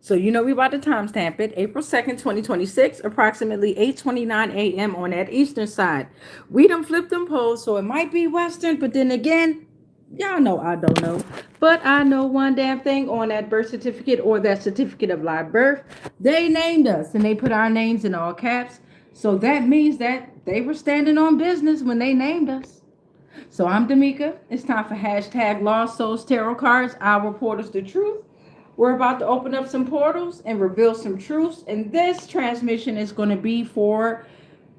So you know we about to timestamp it. April 2nd, 2026, approximately 8:29 a.m. on that eastern side. We done flipped them poles, so it might be western, but then again, y'all know I don't know. But I know one damn thing on that birth certificate or that certificate of live birth. They named us and they put our names in all caps. So that means that they were standing on business when they named us. So I'm Damika. It's time for hashtag Lost Souls Tarot Cards. Our portals the truth. We're about to open up some portals and reveal some truths. And this transmission is going to be for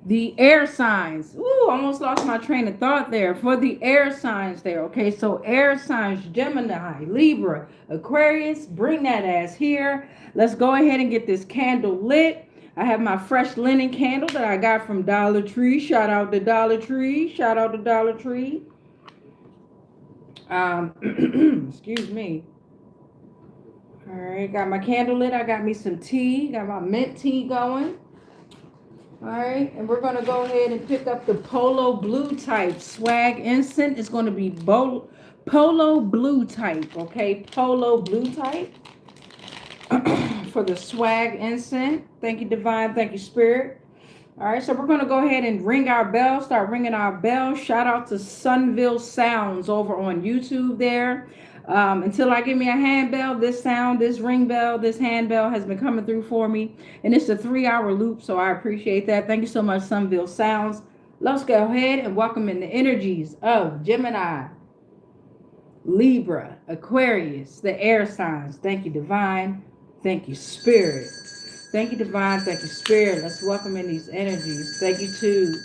the air signs. Ooh, almost lost my train of thought there. For the air signs there. Okay, so air signs, Gemini, Libra, Aquarius, bring that ass here. Let's go ahead and get this candle lit. I have my fresh linen candle that I got from Dollar Tree. Shout out to Dollar Tree. Shout out to Dollar Tree. Excuse me. All right, got my candle lit. I got me some tea. Got my mint tea going. All right, and we're going to go ahead and pick up the Polo Blue type swag incense. It's going to be Polo Blue type, okay? Polo Blue type for the swag incense. Thank you, Divine. Thank you, Spirit. All right, so we're going to go ahead and ring our bell, start ringing our bell. Shout out to Sunville Sounds over on YouTube there. Until I get me a handbell, this sound, this ring bell, this handbell has been coming through for me. And it's a 3-hour loop, so I appreciate that. Thank you so much, Sunville Sounds. Let's go ahead and welcome in the energies of Gemini, Libra, Aquarius, the air signs. Thank you, Divine. Thank you, Spirit. Thank you, Divine. Thank you, Spirit. Let's welcome in these energies. Thank you to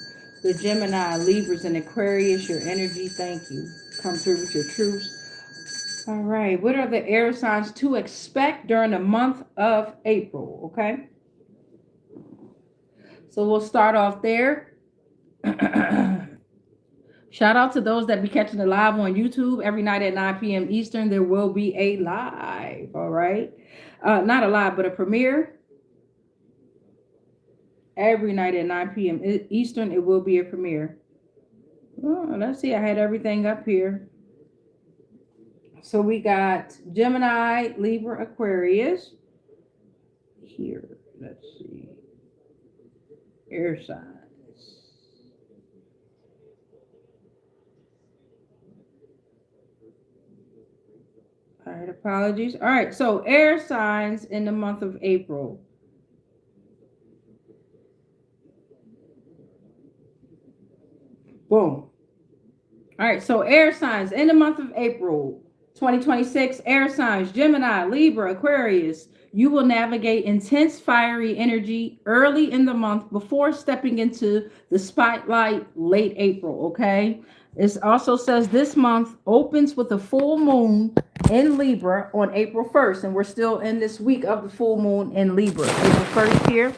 the Gemini, Libras, and Aquarius. Your energy, thank you. Come through with your truths. All right. What are the air signs to expect during the month of April? Okay. So we'll start off there. Shout out to those that be catching the live on YouTube every night at 9 p.m. Eastern. There will be a live. All right. Not a live, but a premiere. Every night at 9 p.m. Eastern, it will be a premiere. Oh, let's see. I had everything up here. So we got Gemini, Libra, Aquarius. Here, let's see. Air signs. All right, apologies. All right, so air signs in the month of April. Boom. All right, so air signs in the month of April 2026, air signs, Gemini, Libra, Aquarius. You will navigate intense fiery energy early in the month before stepping into the spotlight late April, okay? It also says this month opens with a full moon in Libra on April 1st, and we're still in this week of the full moon in Libra. April 1st here.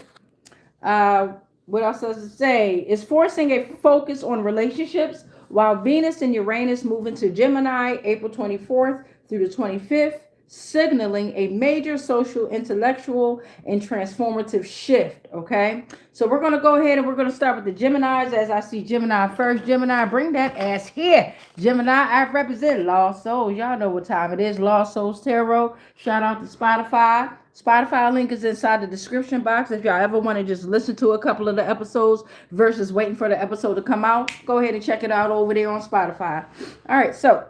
What else does it say? It's forcing a focus on relationships while Venus and Uranus move into Gemini April 24th through the 25th, signaling a major social, intellectual, and transformative shift, okay? So we're going to go ahead and we're going to start with the Geminis as I see Gemini first. Gemini, bring that ass here. Gemini, I represent Lost Souls. Y'all know what time it is. Lost Souls Tarot. Shout out to Spotify. Spotify link is inside the description box. If y'all ever want to just listen to a couple of the episodes versus waiting for the episode to come out, go ahead and check it out over there on Spotify. All right, so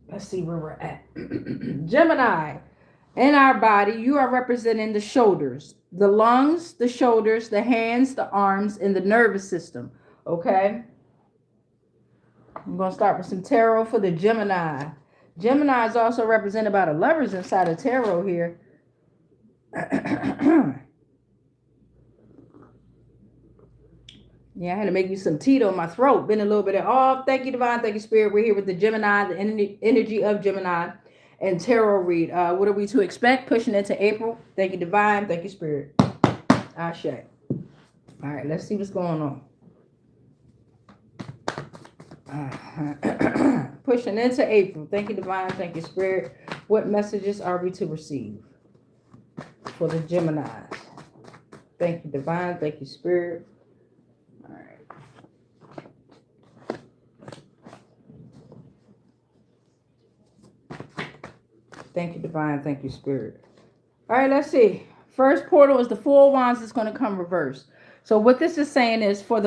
let's see where we're at. Gemini, in our body, you are representing the shoulders, the lungs, the shoulders, the hands, the arms, and the nervous system. Okay? I'm going to start with some tarot for the Gemini. Gemini is also represented by the lovers inside of tarot here. Yeah, I had to make you some tea on my throat. Been a little bit off. Thank you, Divine. Thank you, Spirit. We're here with the Gemini, the energy of Gemini, and tarot read. What are we to expect? Pushing into April. Thank you, Divine. Thank you, Spirit. Ashe. All right, let's see what's going on. Pushing into April. Thank you, Divine. Thank you, Spirit. What messages are we to receive for the Geminis? Thank you, Divine. Thank you, Spirit. All right. Thank you, Divine. Thank you, Spirit. All right, let's see. First portal is the Four of Wands. It's going to come reverse. So what this is saying is for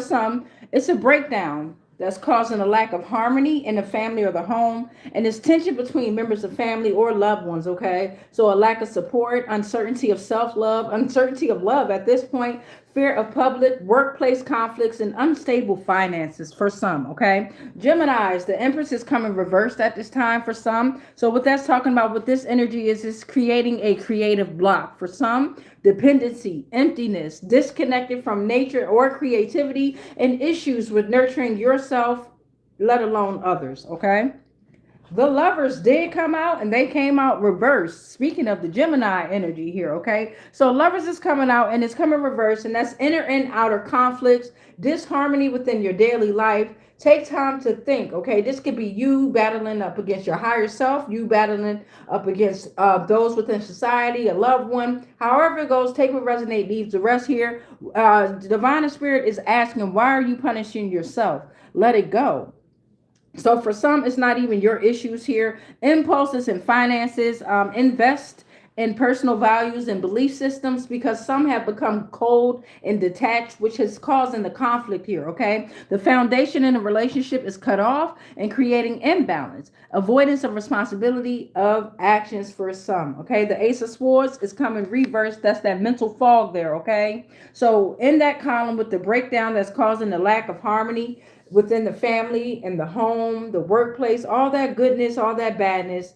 some, it's a breakdown that's causing a lack of harmony in the family or the home, and it's tension between members of family or loved ones. Okay, so a lack of support, uncertainty of self-love, uncertainty of love at this point, fear of public workplace conflicts, and unstable finances for some. Okay, Geminis, the Empress is coming reversed at this time for some. So what that's talking about with this energy is creating a creative block for some. Dependency, emptiness, disconnected from nature or creativity, and issues with nurturing yourself, let alone others. Okay, the Lovers did come out, and they came out reversed. Speaking of the Gemini energy here, okay? So Lovers is coming out, and it's coming reversed, and that's inner and outer conflicts, disharmony within your daily life. Take time to think, okay? This could be you battling up against your higher self, you battling up against those within society, a loved one. However it goes, take what resonates, leaves the rest here. Divine Spirit is asking, why are you punishing yourself? Let it go. So for some, it's not even your issues here. Impulses and finances, invest in personal values and belief systems, because some have become cold and detached, which is causing the conflict here. Okay, the foundation in a relationship is cut off and creating imbalance, avoidance of responsibility of actions for some. Okay, the Ace of Swords is coming reversed. That's that mental fog there. Okay, so in that column with the breakdown that's causing the lack of harmony within the family and the home, the workplace, all that goodness, all that badness.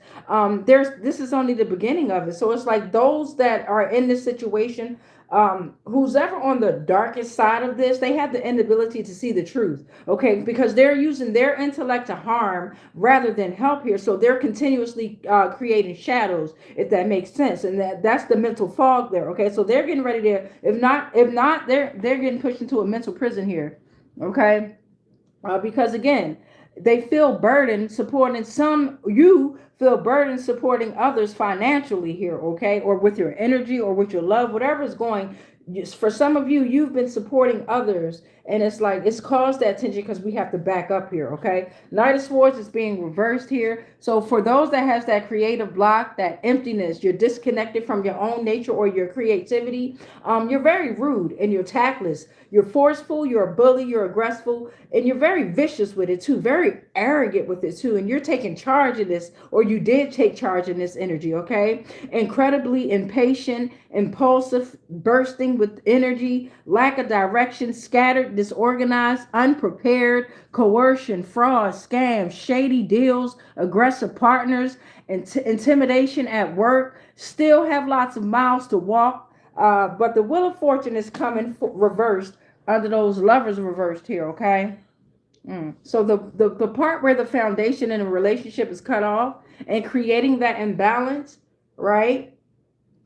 This is only the beginning of it. So it's like those that are in this situation, who's ever on the darkest side of this, they have the inability to see the truth. Okay, because they're using their intellect to harm rather than help here. So they're continuously creating shadows, if that makes sense. And that's the mental fog there. Okay, so they're getting ready to, if not, they're getting pushed into a mental prison here. Okay. Because again, they feel burdened supporting some, you feel burdened supporting others financially here, okay, or with your energy or with your love, whatever is going. For some of you, you've been supporting others, and it's like it's caused that tension because we have to back up here. Okay, Knight of Swords is being reversed here. So for those that has that creative block, that emptiness, you're disconnected from your own nature or your creativity. You're very rude and you're tactless. You're forceful, you're a bully, you're aggressive, and you're very vicious with it too, very arrogant with it too. And you're taking charge of this, or you did take charge in this energy, okay? Incredibly impatient, impulsive, bursting with energy, lack of direction, scattered, disorganized, unprepared, coercion, fraud, scams, shady deals, aggressive partners, intimidation at work, still have lots of miles to walk. But the Wheel of Fortune is coming reversed under those Lovers reversed here, okay? So the part where the foundation in a relationship is cut off and creating that imbalance, right?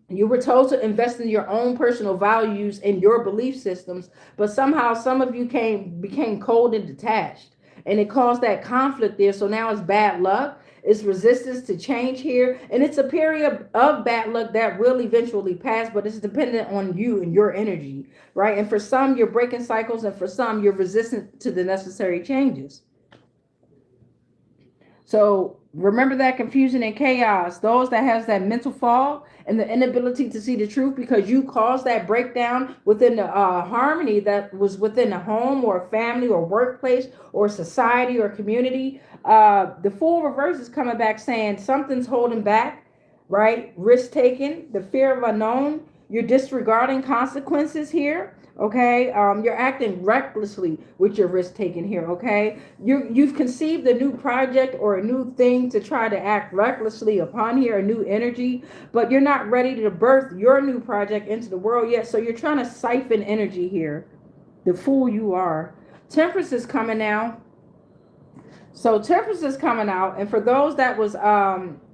You were told to invest in your own personal values and your belief systems, but somehow some of you became cold and detached, and it caused that conflict there. So now it's bad luck. It's resistance to change here, and it's a period of bad luck that will eventually pass, but it's dependent on you and your energy, right? And for some, you're breaking cycles, and for some, you're resistant to the necessary changes. So remember that confusion and chaos, those that has that mental fog and the inability to see the truth because you caused that breakdown within the harmony that was within a home or a family or workplace or society or community. The Fool reverse is coming back saying something's holding back, right? Risk taking, the fear of unknown. You're disregarding consequences here. Okay, you're acting recklessly with your risk taking here. Okay, you've conceived a new project or a new thing to try to act recklessly upon here, a new energy, but you're not ready to birth your new project into the world yet. So you're trying to siphon energy here. The fool you are. Temperance is coming now. So Temperance is coming out, and for those that was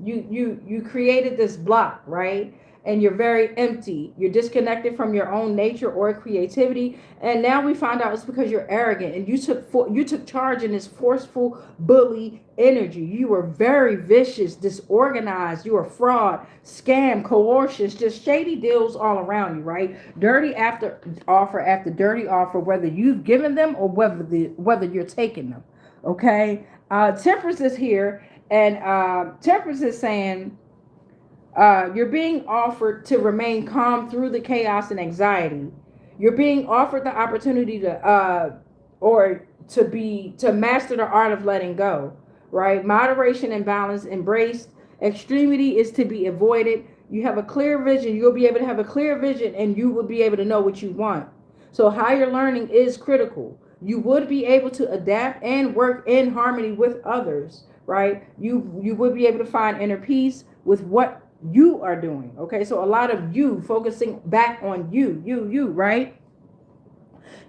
you created this block, right? And you're very empty. You're disconnected from your own nature or creativity. And now we find out it's because you're arrogant and you took charge in this forceful bully energy. You were very vicious, disorganized. You were fraud, scam, coercion, just shady deals all around you, right? Dirty after dirty offer, whether you've given them or whether you're taking them. Okay. Temperance is here, and Temperance is saying, You're being offered to remain calm through the chaos and anxiety. You're being offered the opportunity to master the art of letting go, right? Moderation and balance embraced. Extremity is to be avoided. You have a clear vision. You'll be able to have a clear vision, and you will be able to know what you want. So higher learning is critical. You would be able to adapt and work in harmony with others, right? You would be able to find inner peace with what you are doing. Okay, so a lot of you focusing back on you, right?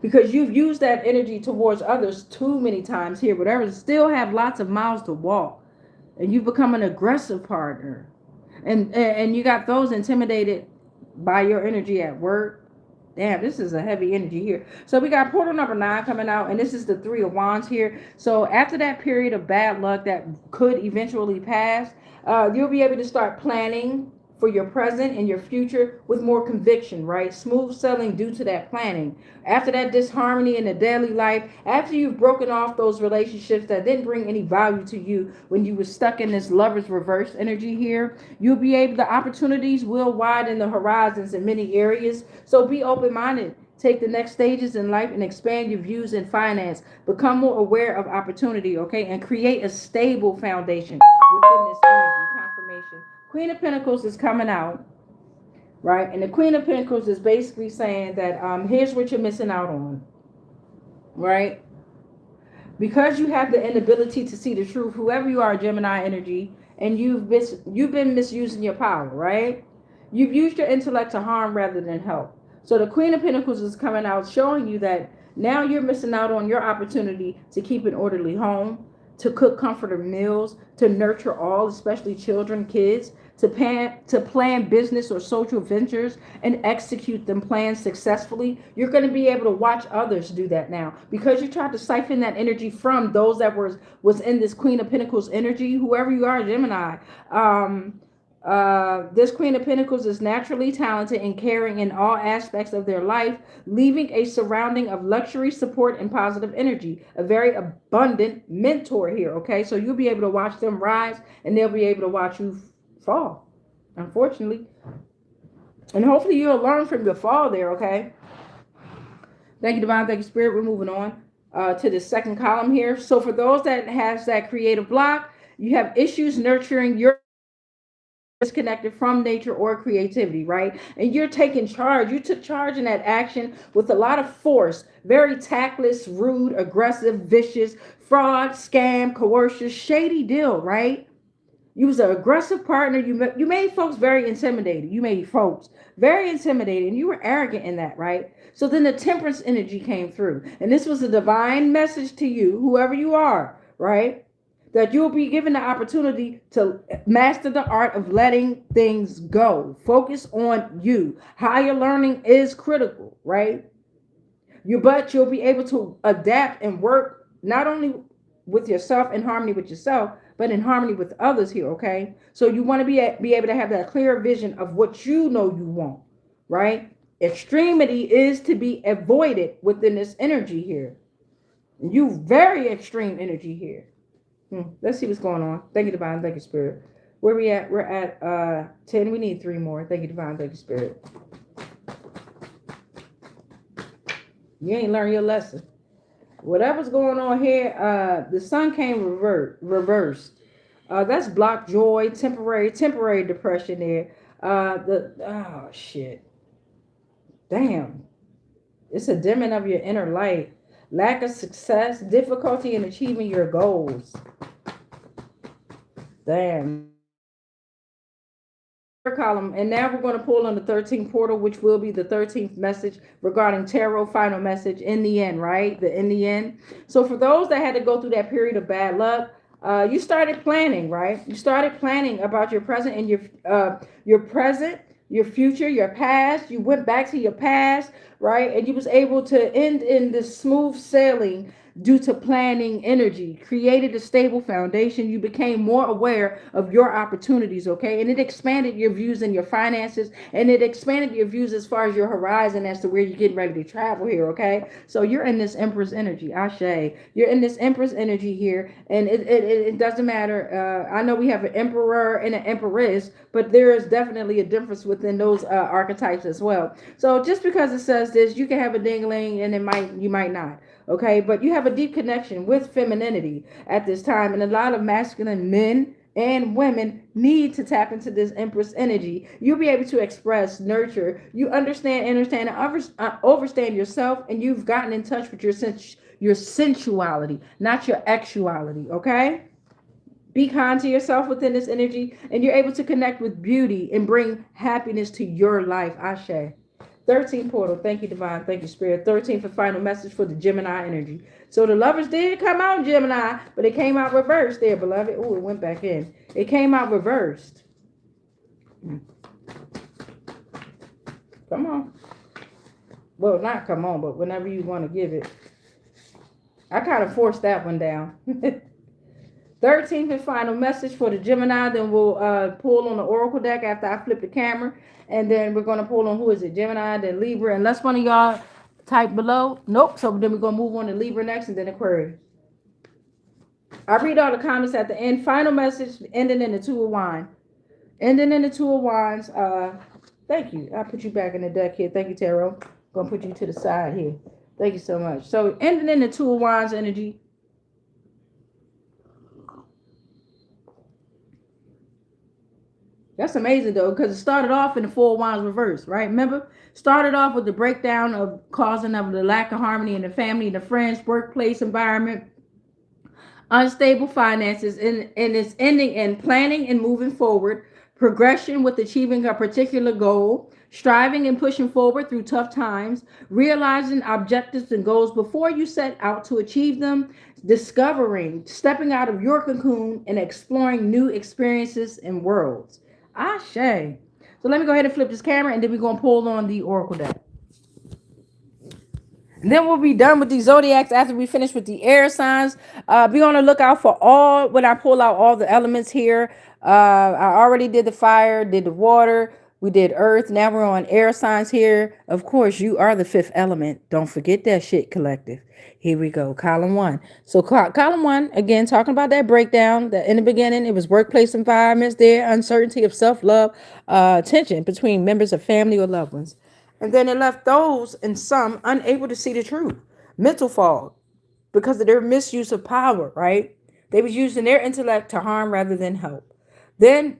Because you've used that energy towards others too many times here, whatever, still have lots of miles to walk, and you've become an aggressive partner, and you got those intimidated by your energy at work. Damn, this is a heavy energy here. So we got portal number 9 coming out, and this is the 3 of Wands here. So after that period of bad luck that could eventually pass, you'll be able to start planning for your present and your future with more conviction, right? Smooth sailing due to that planning. After that disharmony in the daily life, after you've broken off those relationships that didn't bring any value to you when you were stuck in this lover's reverse energy here, you'll be able, the opportunities will widen the horizons in many areas. So be open-minded. Take the next stages in life and expand your views in finance. Become more aware of opportunity, okay? And create a stable foundation within this energy confirmation. Queen of Pentacles is coming out, right? And the Queen of Pentacles is basically saying that here's what you're missing out on, right? Because you have the inability to see the truth, whoever you are, Gemini energy, and you've been misusing your power, right? You've used your intellect to harm rather than help. So the Queen of Pentacles is coming out showing you that now you're missing out on your opportunity to keep an orderly home, to cook comfortable meals, to nurture all, especially children, kids, to plan business or social ventures and execute them plans successfully. You're going to be able to watch others do that now because you tried to siphon that energy from those that was in this Queen of Pentacles energy. Whoever you are, Gemini, this Queen of Pentacles is naturally talented and caring in all aspects of their life, leaving a surrounding of luxury, support, and positive energy. A very abundant mentor here, okay? So you'll be able to watch them rise, and they'll be able to watch you fall, unfortunately. And hopefully you'll learn from your fall there, okay? Thank you, Divine. Thank you, Spirit. We're moving on to the second column here. So for those that has that creative block, you have issues nurturing your disconnected from nature or creativity, right? And you're taking charge. You took charge in that action with a lot of force, very tactless, rude, aggressive, vicious, fraud, scam, coercion, shady deal, right? You was an aggressive partner. You made folks very intimidated. You made folks very intimidated, and you were arrogant in that, right? So then the temperance energy came through, and this was a divine message to you, whoever you are, right? That you'll be given the opportunity to master the art of letting things go. Focus on you. Higher learning is critical, right? But you'll be able to adapt and work not only with yourself, in harmony with yourself, but in harmony with others here, okay? So you want to be able to have that clear vision of what you know you want, right? Extremity is to be avoided within this energy here. You very extreme energy here. Let's see what's going on. Thank you, Divine. Thank you, Spirit. Where we at? We're at 10. We need 3 more. Thank you, Divine. Thank you, Spirit. You ain't learned your lesson. Whatever's going on here, the sun came reversed. That's blocked joy, temporary depression there. Oh shit. Damn. It's a dimming of your inner light. Lack of success, difficulty in achieving your goals. Damn. Column, and now we're going to pull on the 13th portal, which will be the 13th message regarding tarot final message in the end, right? In the end. So for those that had to go through that period of bad luck, you started planning, right? You started planning about your present and your present, your future, your past. You went back to your past, right? And you was able to end in this smooth sailing due to planning energy, created a stable foundation. You became more aware of your opportunities, okay? And it expanded your views and your finances, and it expanded your views as far as your horizon as to where you're getting ready to travel here, okay? So you're in this Empress energy, Ashe. You're in this Empress energy here, and it doesn't matter. I know we have an emperor and an empress, but there is definitely a difference within those archetypes as well. So just because it says this, you can have a dingling, and you might not. Okay, but you have a deep connection with femininity at this time, and a lot of masculine men and women need to tap into this Empress energy. You'll be able to express, nurture. You understand, and overstand yourself, and you've gotten in touch with your sensuality, not your actuality. Okay. Be kind to yourself within this energy, and you're able to connect with beauty and bring happiness to your life. Ashe. 13 portal. Thank you, divine. Thank you, spirit. 13 for final message for the Gemini energy. So the lovers did come out, Gemini, but it came out reversed there, beloved. Oh, it went back in. It came out reversed. Come on. Well, not come on, but whenever you want to give it. I kind of forced that one down. 13th and final message for the Gemini. Then we'll pull on the Oracle deck after I flip the camera. And then we're going to pull on, who is it? Gemini, then Libra. Unless one of y'all type below. Nope. So then we're going to move on to Libra next, and then Aquarius. I read all the comments at the end. Final message ending in the Two of Wands. Ending in the Two of Wands. Thank you. I'll put you back in the deck here. Thank you, Tarot. Going to put you to the side here. Thank you so much. So ending in the Two of Wands energy. That's amazing, though, because it started off in the Four of Wands reverse, right? Remember? Started off with the breakdown of causing of the lack of harmony in the family, the friends, workplace environment, unstable finances, and it's ending in planning and moving forward, progression with achieving a particular goal, striving and pushing forward through tough times, realizing objectives and goals before you set out to achieve them, discovering, stepping out of your cocoon, and exploring new experiences and worlds. Ashe. So let me go ahead and flip this camera, and then we're going to pull on the Oracle deck. And then we'll be done with these zodiacs after we finish with the air signs. Be on the lookout for all, when I pull out all the elements here. I already did the fire, did the water, we did earth. Now we're on air signs here. Of course, you are the fifth element. Don't forget that shit, collective. Here we go. Column 1. So column 1, again, talking about that breakdown. That in the beginning, it was workplace environments there, uncertainty of self-love, tension between members of family or loved ones. And then it left those and some unable to see the truth. Mental fog because of their misuse of power, right? They was using their intellect to harm rather than help. Then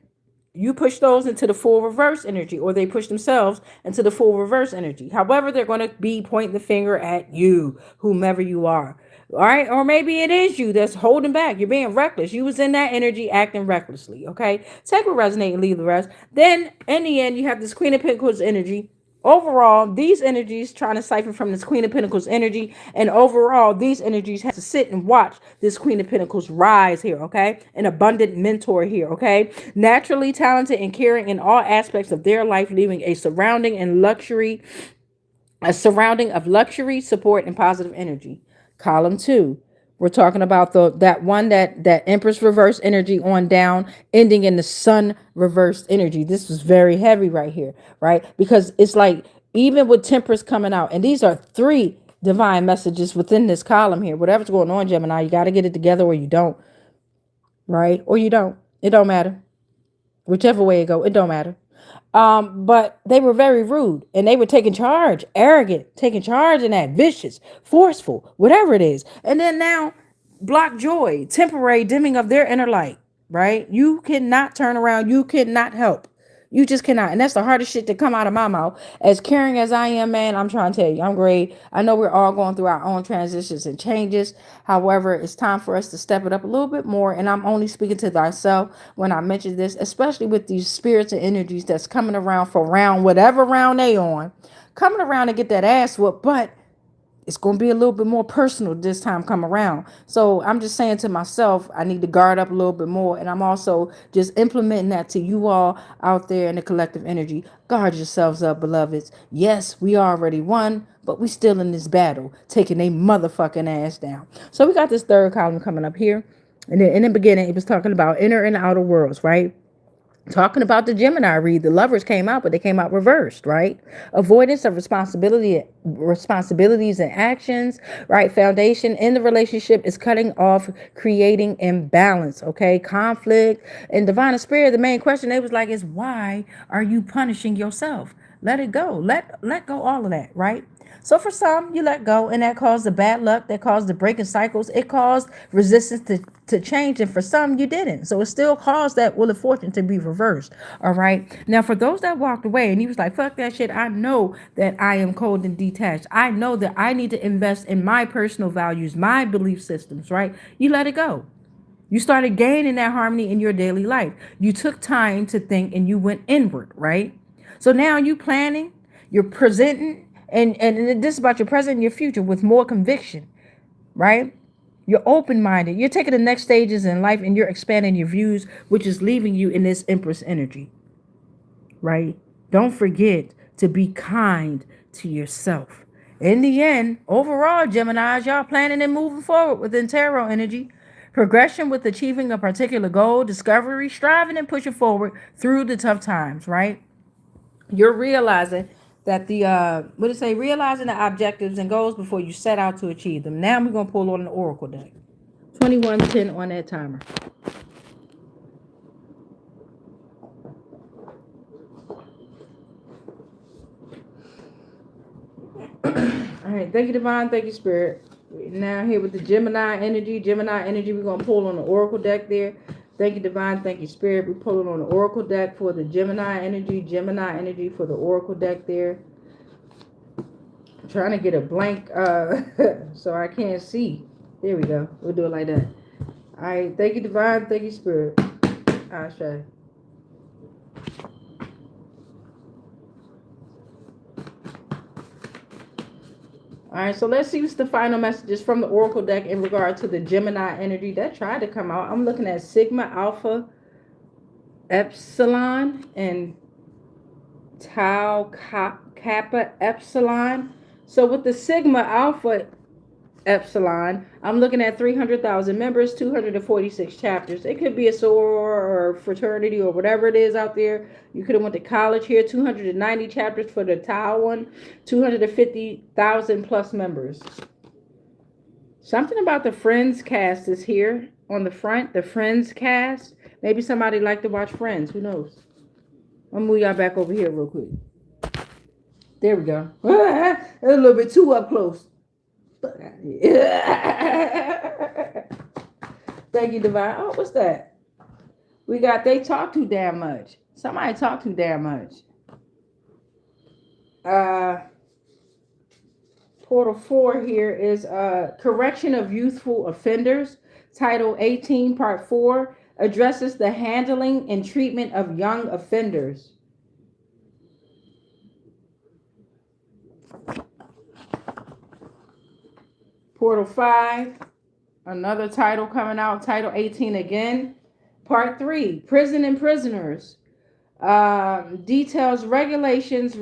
you push those into the full reverse energy, or they push themselves into the full reverse energy. However, they're going to be pointing the finger at you, whomever you are. All right. Or maybe it is you that's holding back. You're being reckless. You was in that energy acting recklessly. Okay. Take what resonates and leave the rest. Then in the end, you have this Queen of Pentacles energy. Overall, these energies trying to siphon from this Queen of Pentacles energy, and overall, these energies have to sit and watch this Queen of Pentacles rise here, okay? An abundant mentor here, okay? Naturally talented and caring in all aspects of their life, leaving a surrounding of luxury, support, and positive energy. Column 2. We're talking about that Empress reverse energy on down, ending in the Sun reversed energy. This was very heavy right here, right? Because it's like, even with Temperance coming out, and these are 3 divine messages within this column here. Whatever's going on, Gemini, you got to get it together, or you don't, right? Or you don't. It don't matter. Whichever way it go, it don't matter. But they were very rude, and they were taking charge, arrogant, taking charge, and that vicious, forceful, whatever it is. And then now, block joy, temporary dimming of their inner light, right? You cannot turn around. You cannot help. You just cannot. And that's the hardest shit to come out of my mouth. As caring as I am, man, I'm trying to tell you, I'm great. I know we're all going through our own transitions and changes. However, it's time for us to step it up a little bit more. And I'm only speaking to thyself when I mention this, especially with these spirits and energies that's coming around for round, whatever round they on, coming around to get that ass whooped. But it's going to be a little bit more personal this time come around. So I'm just saying to myself, I need to guard up a little bit more. And I'm also just implementing that to you all out there in the collective energy. Guard yourselves up, beloveds. Yes, we already won, but we still in this battle, taking a motherfucking ass down. So we got this third column coming up here. And then in the beginning, it was talking about inner and outer worlds, right? Talking about the Gemini read, the lovers came out, but they came out reversed, right? Avoidance of responsibilities and actions, right? Foundation in the relationship is cutting off, creating imbalance, okay? Conflict and divine spirit. The main question they was like is, why are you punishing yourself? Let it go. Let go all of that, right? So for some, you let go, and that caused the bad luck, that caused the breaking cycles, it caused resistance to change, and for some, you didn't. So it still caused that wheel of fortune to be reversed, all right? Now, for those that walked away, and he was like, fuck that shit, I know that I am cold and detached. I know that I need to invest in my personal values, my belief systems, right? You let it go. You started gaining that harmony in your daily life. You took time to think, and you went inward, right? So now you planning, you're presenting, and this is about your present and your future with more conviction, right? You're open-minded. You're taking the next stages in life and you're expanding your views, which is leaving you in this Empress energy, right? Don't forget to be kind to yourself. In the end, overall, Geminis, y'all planning and moving forward within tarot energy. Progression with achieving a particular goal, discovery, striving and pushing forward through the tough times, right? You're realizing that realizing the objectives and goals before you set out to achieve them. Now we're going to pull on the Oracle deck. 2110 on that timer. All right, thank you, Divine. Thank you, Spirit. Now here with the Gemini energy. We're going to pull on the Oracle deck there. Thank you, Divine. Thank you, Spirit. We're pulling on the Oracle deck for the Gemini energy for the Oracle deck there. I'm trying to get a blank so I can't see. There we go. We'll do it like that. All right. Thank you, Divine. Thank you, Spirit. Ashe. All right, so let's see what's the final messages from the Oracle deck in regard to the Gemini energy that tried to come out. I'm looking at Sigma, Alpha, Epsilon, and Tau, Kappa, Epsilon. So with the Sigma, Alpha, Epsilon, I'm looking at 300,000 members, 246 chapters. It could be a soror or fraternity or whatever it is out there. You could have went to college here. 290 chapters for the Tau one, 250,000 plus members. Something about the Friends cast is here on the front. The Friends cast. Maybe somebody like to watch Friends. Who knows? I'll move y'all back over here real quick. There we go. That's a little bit too up close. Thank you, Divine. Oh, what's that? We got they talk too damn much. Somebody talk too damn much. Portal 4 here is correction of youthful offenders. Title 18, Part 4 addresses the handling and treatment of young offenders. Portal 5, another title coming out, Title 18 again. Part 3, Prison and Prisoners. Details regulations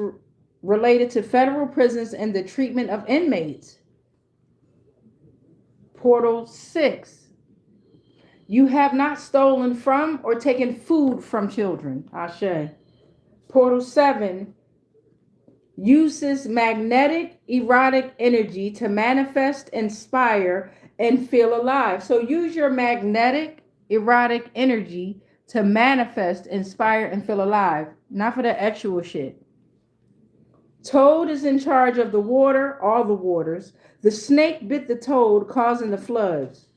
related to federal prisons and the treatment of inmates. Portal 6, you have not stolen from or taken food from children. Ashe. Portal 7, uses magnetic erotic energy to manifest, inspire, and feel alive. So use your magnetic erotic energy to manifest, inspire, and feel alive. Not for the actual shit. Toad is in charge of the water, all the waters. The snake bit the toad, causing the floods.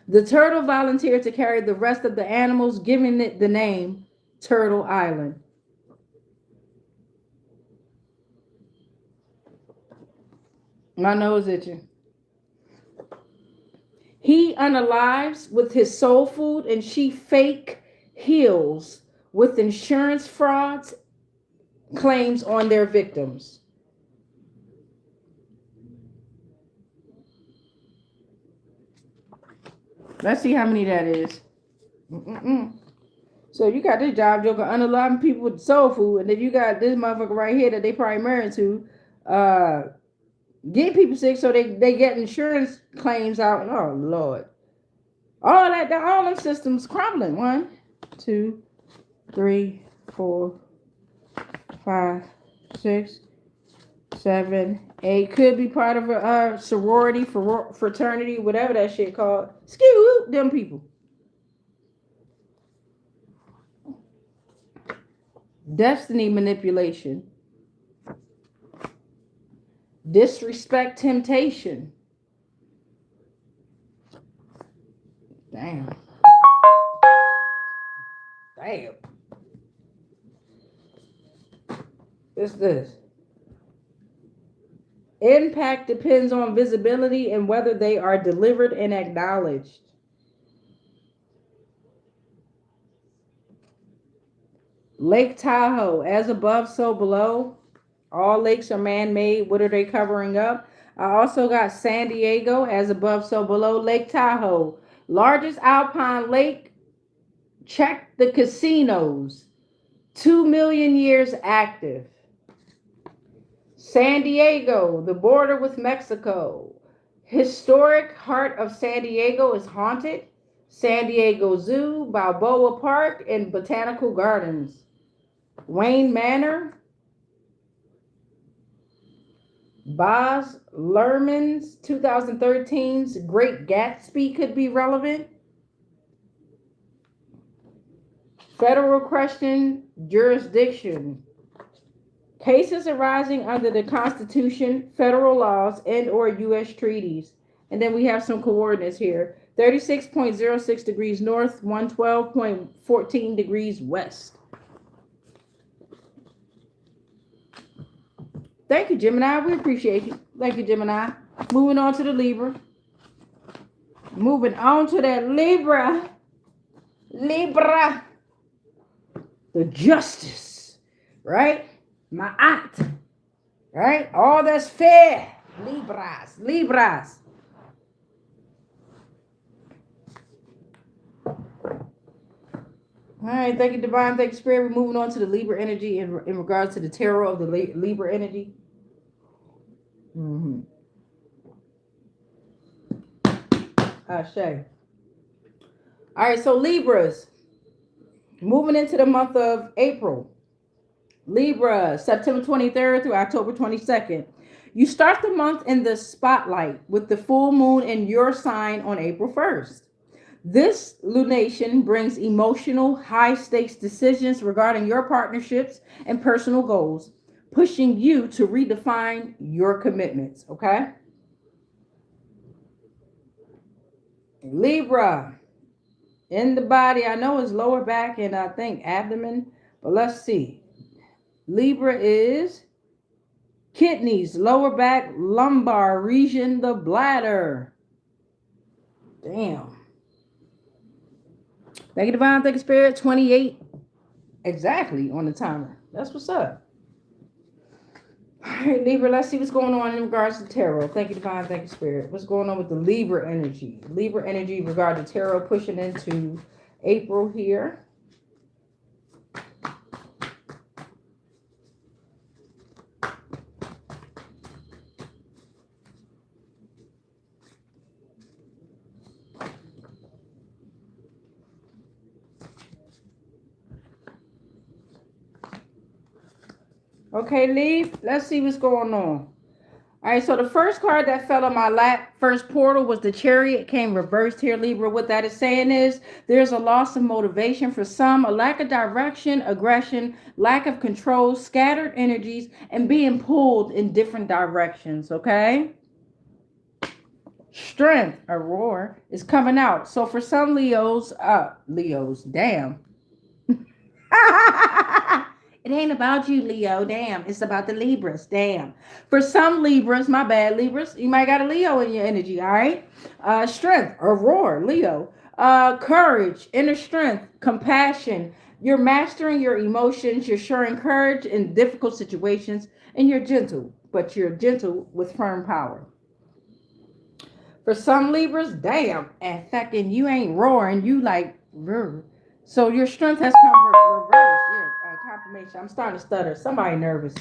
The turtle volunteered to carry the rest of the animals, giving it the name Turtle Island. My nose itching. He unalives with his soul food, and she fake heals with insurance frauds, claims on their victims. Let's see how many that is. So you got this job joker unaliving people with soul food, and then you got this motherfucker right here that they probably married to, getting people sick so they get insurance claims out. Oh Lord. All them systems crumbling. 1, 2, 3, 4, 5, 6, 7, 8. Could be part of a sorority, fraternity, whatever that shit called. Skew them people. Destiny manipulation. Disrespect temptation. Damn. What's this? Impact depends on visibility and whether they are delivered and acknowledged. Lake Tahoe, as above, so below. All lakes are man-made. What are they covering up? I also got San Diego, as above, so below. Lake Tahoe, largest alpine lake. Check the casinos. 2 million years active. San Diego, the border with Mexico. Historic heart of San Diego is haunted. San Diego Zoo, Balboa Park, and Botanical Gardens. Wayne Manor. Baz Luhrmann's 2013's Great Gatsby could be relevant. Federal question jurisdiction. Cases arising under the Constitution, federal laws, and/or U.S. treaties. And then we have some coordinates here. 36.06 degrees north, 112.14 degrees west. Thank you, Gemini. We appreciate you. Thank you, Gemini. Moving on to the Libra. Moving on to that Libra. Libra. The justice. Right? My aunt. Right? All that's fair. Libras. Libras. All right. Thank you, Divine. Thank you, Spirit. We're moving on to the Libra energy in regards to the tarot of the Libra energy. Ashe. All right. So Libras. Moving into the month of April. Libra, September 23rd through October 22nd. You start the month in the spotlight with the full moon in your sign on April 1st. This lunation brings emotional, high-stakes decisions regarding your partnerships and personal goals, pushing you to redefine your commitments, okay? Libra, in the body, I know it's lower back and I think abdomen, but let's see. Libra is kidneys, lower back, lumbar region, the bladder. Damn. Thank you, Divine. Thank you, Spirit. 28 exactly on the timer. That's what's up. All right, Libra, let's see what's going on in regards to tarot. Thank you, Divine. Thank you, Spirit. What's going on with the Libra energy? Libra energy regarding tarot pushing into April here. Okay, Leaf, let's see what's going on. All right, so the first card that fell on my lap, first portal, was the Chariot. It came reversed here, Libra. What that is saying is there's a loss of motivation for some, a lack of direction, aggression, lack of control, scattered energies, and being pulled in different directions, okay? Strength, Aurora, is coming out. So for some Leos, damn. It ain't about you, Leo. Damn. It's about the Libras. Damn. For some Libras, my bad, Libras, you might got a Leo in your energy, all right? Strength, Aurora, Leo. Courage, inner strength, compassion. You're mastering your emotions. You're showing courage in difficult situations. And you're gentle, but you're gentle with firm power. For some Libras, damn, and fucking you ain't roaring, you like, rrr. So your strength has come reversed. Yeah, confirmation. I'm starting to stutter. Somebody nervous.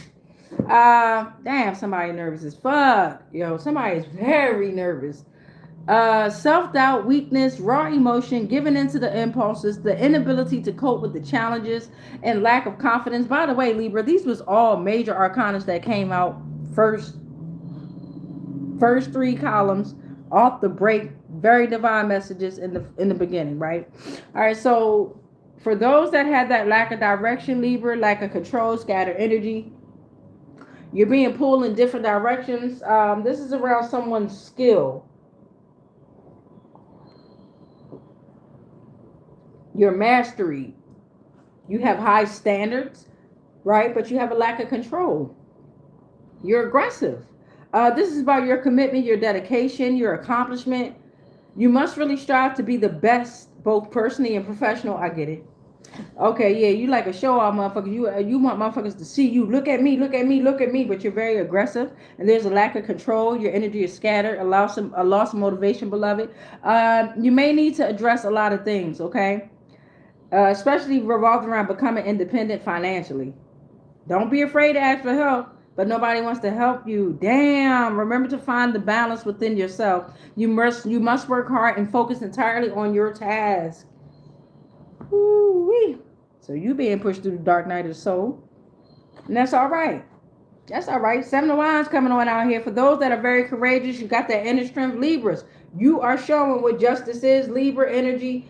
Damn, somebody nervous as fuck. Yo, somebody is very nervous. Self-doubt, weakness, raw emotion, giving into the impulses, the inability to cope with the challenges, and lack of confidence. By the way, Libra, these was all major arcanas that came out first three columns off the break. Very divine messages in the beginning, right? All right, so for those that had that lack of direction, Libra, lack of control, scattered energy, you're being pulled in different directions. This is around someone's skill, your mastery. You have high standards, right? But you have a lack of control. You're aggressive. This is about your commitment, your dedication, your accomplishment. You must really strive to be the best, both personally and professional. I get it. Okay, yeah, you like a show off motherfucker. You want motherfuckers to see you. Look at me, look at me, look at me. But you're very aggressive, and there's a lack of control. Your energy is scattered. A loss of motivation, beloved. You may need to address a lot of things. Okay, especially revolved around becoming independent financially. Don't be afraid to ask for help, but nobody wants to help you. Damn. Remember to find the balance within yourself. You must work hard and focus entirely on your task. Woo-wee. So you being pushed through the dark night of the soul. And that's all right. That's all right. 7 of Wands coming on out here. For those that are very courageous, you got that inner strength. Libras, you are showing what justice is. Libra energy.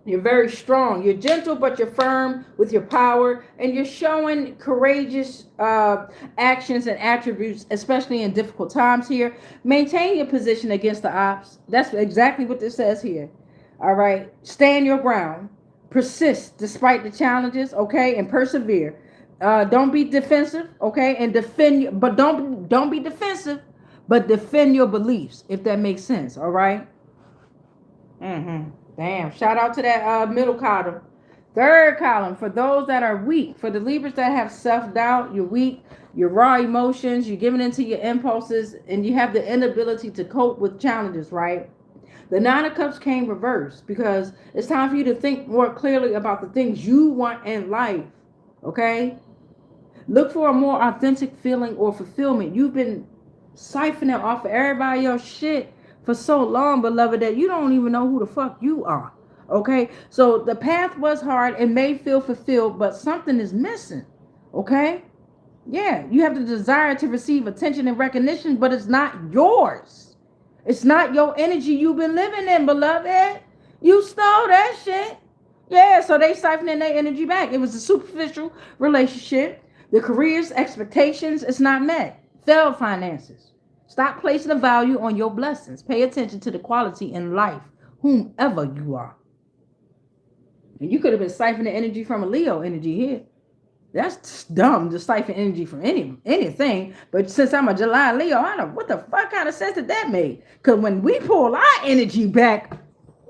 You're very strong. You're gentle, but you're firm with your power. And you're showing courageous actions and attributes, especially in difficult times here. Maintain your position against the odds. That's exactly what this says here. All right. Stand your ground. Persist despite the challenges, okay? And persevere. Don't be defensive, okay? And defend, but don't be defensive, but defend your beliefs, if that makes sense, all right? Damn. Shout out to that middle column. Third column, for those that are weak, for the Libras that have self-doubt, you're weak, your raw emotions, you're giving into your impulses, and you have the inability to cope with challenges, right? The 9 of Cups came reversed because it's time for you to think more clearly about the things you want in life, okay? Look for a more authentic feeling or fulfillment. You've been siphoning off of everybody else's shit for so long, beloved, that you don't even know who the fuck you are, okay? So the path was hard and may feel fulfilled, but something is missing, okay? Yeah, you have the desire to receive attention and recognition, but it's not yours. It's not your energy you've been living in, beloved. You stole that shit. Yeah, so they siphoning their energy back. It was a superficial relationship. The career's expectations is not met. Failed finances. Stop placing a value on your blessings. Pay attention to the quality in life, whomever you are. And you could have been siphoning energy from a Leo energy here. That's dumb to siphon energy from anything. But since I'm a July Leo, I don't know what the fuck kind of sense did that make? Because when we pull our energy back,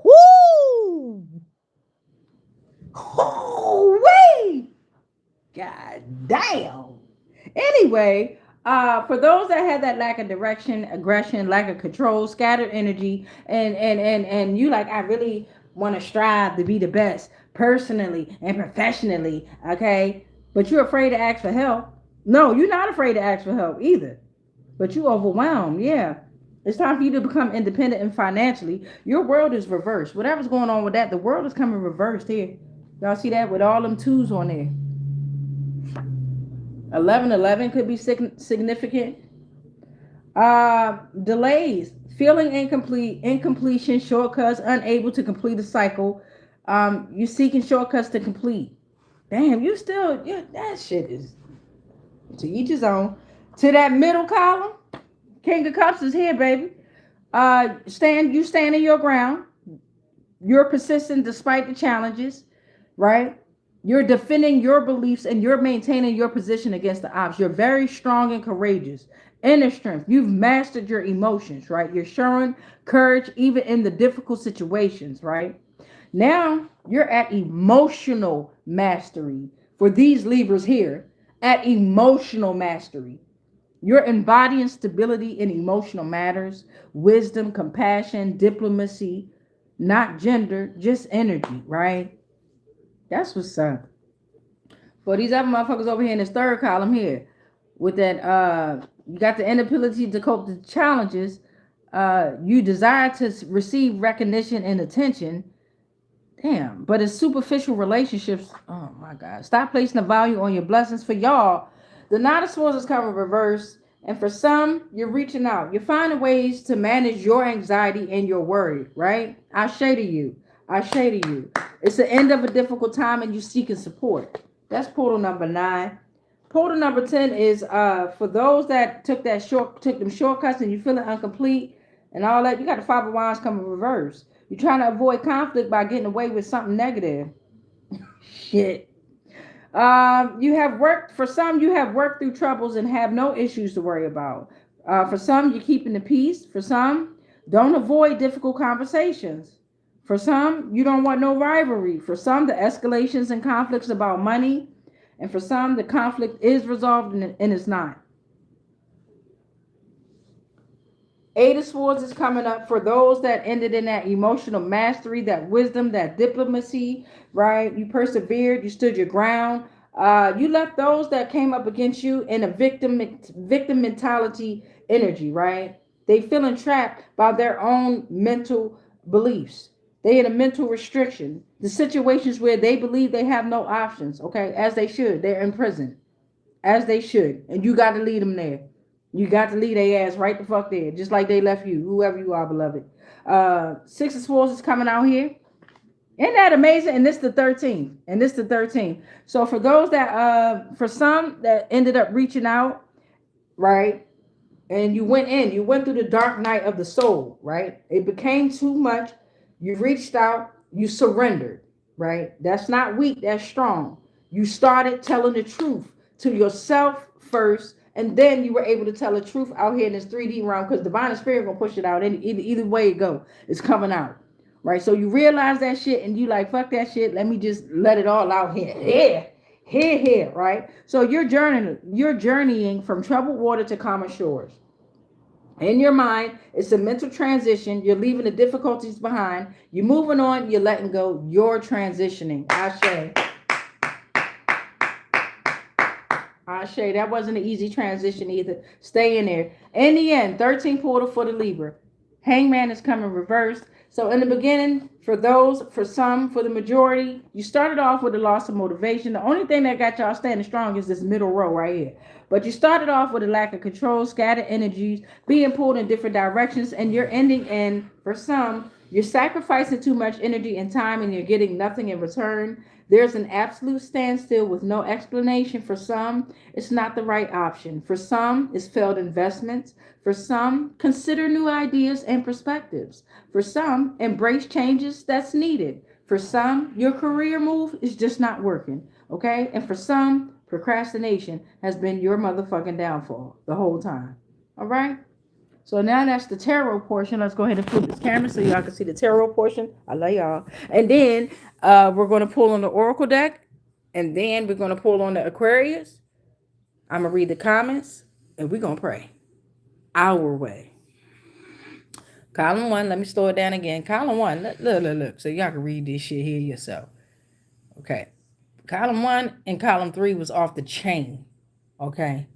whoo, wee, god damn. Anyway, for those that had that lack of direction, aggression, lack of control, scattered energy, and you like, I really want to strive to be the best personally and professionally, okay? But you're afraid to ask for help. No, you're not afraid to ask for help either. But you're overwhelmed. Yeah. It's time for you to become independent and financially. Your world is reversed. Whatever's going on with that, the world is coming reversed here. Y'all see that with all them twos on there. 1111 could be significant. Delays, feeling incomplete, incompletion, shortcuts, unable to complete a cycle. You seeking shortcuts to complete. Damn, you still, yeah, that shit is to each his own. To that middle column, King of Cups is here, baby. You stand in your ground. You're persistent despite the challenges, right? You're defending your beliefs and you're maintaining your position against the odds. You're very strong and courageous. Inner strength. You've mastered your emotions, right? You're showing courage even in the difficult situations, right? Now you're at emotional mastery. For these Libras here, at emotional mastery. You're embodying stability in emotional matters, wisdom, compassion, diplomacy, not gender, just energy, right? That's what's up. For these other motherfuckers over here in this third column here, with that, you got the inability to cope with challenges. You desire to receive recognition and attention. Damn, but it's superficial relationships. Oh my God. Stop placing the value on your blessings. For y'all, the Nine of Swords is coming reverse. And for some, you're reaching out. You're finding ways to manage your anxiety and your worry, right? I say to you. I say to you. It's the end of a difficult time and you're seeking support. That's portal number 9. Portal number 10 is for those that took them shortcuts and you feeling incomplete and all that. You got the Five of Wands coming reverse. You're trying to avoid conflict by getting away with something negative. Shit. You have worked, for some, you have worked through troubles and have no issues to worry about. For some, you're keeping the peace. For some, don't avoid difficult conversations. For some, you don't want no rivalry. For some, the escalations and conflicts about money. And for some, the conflict is resolved and it's not. Eight of Swords is coming up for those that ended in that emotional mastery, that wisdom, that diplomacy, right? You persevered, you stood your ground. You left those that came up against you in a victim mentality energy, right? They feeling trapped by their own mental beliefs. They in a mental restriction. The situations where they believe they have no options, okay? As they should. They're in prison. As they should. And you got to lead them there. You got to lead their ass right the fuck there. Just like they left you. Whoever you are, beloved. Six of Swords is coming out here. Isn't that amazing? And this the 13th. And this the 13th. So for those that, for some that ended up reaching out, right? And you went through the dark night of the soul, right? It became too much. You reached out, you surrendered, right? That's not weak, that's strong. You started telling the truth to yourself first, and then you were able to tell the truth out here in this 3D realm, because divine and spirit gonna push it out. Either way it go, it's coming out, right? So you realize that shit, and you like, fuck that shit. Let me just let it all out here, here, right? So you're journeying from troubled water to calmer shores. In your mind, it's a mental transition. You're leaving the difficulties behind. You're moving on. You're letting go. You're transitioning. Ashe. Ashe. That wasn't an easy transition either. Stay in there. In the end, 13 portal for the Libra. Hangman is coming reversed. So in the beginning, for the majority, you started off with a loss of motivation. The only thing that got y'all standing strong is this middle row right here. But you started off with a lack of control, scattered energies, being pulled in different directions, and you're ending in, for some, you're sacrificing too much energy and time and you're getting nothing in return. There's an absolute standstill with no explanation. For some, it's not the right option. For some, it's failed investments. For some, consider new ideas and perspectives. For some, embrace changes that's needed. For some, your career move is just not working, okay? And for some, procrastination has been your motherfucking downfall the whole time, all right? So now that's the tarot portion. Let's go ahead and flip this camera so y'all can see the tarot portion. I love y'all. And then we're going to pull on the Oracle deck. And then we're going to pull on the Aquarius. I'm going to read the comments. And we're going to pray. Our way. Column 1. Let me slow it down again. Column 1. Look. So y'all can read this shit here yourself. Okay. Column 1 and column 3 was off the chain. Okay.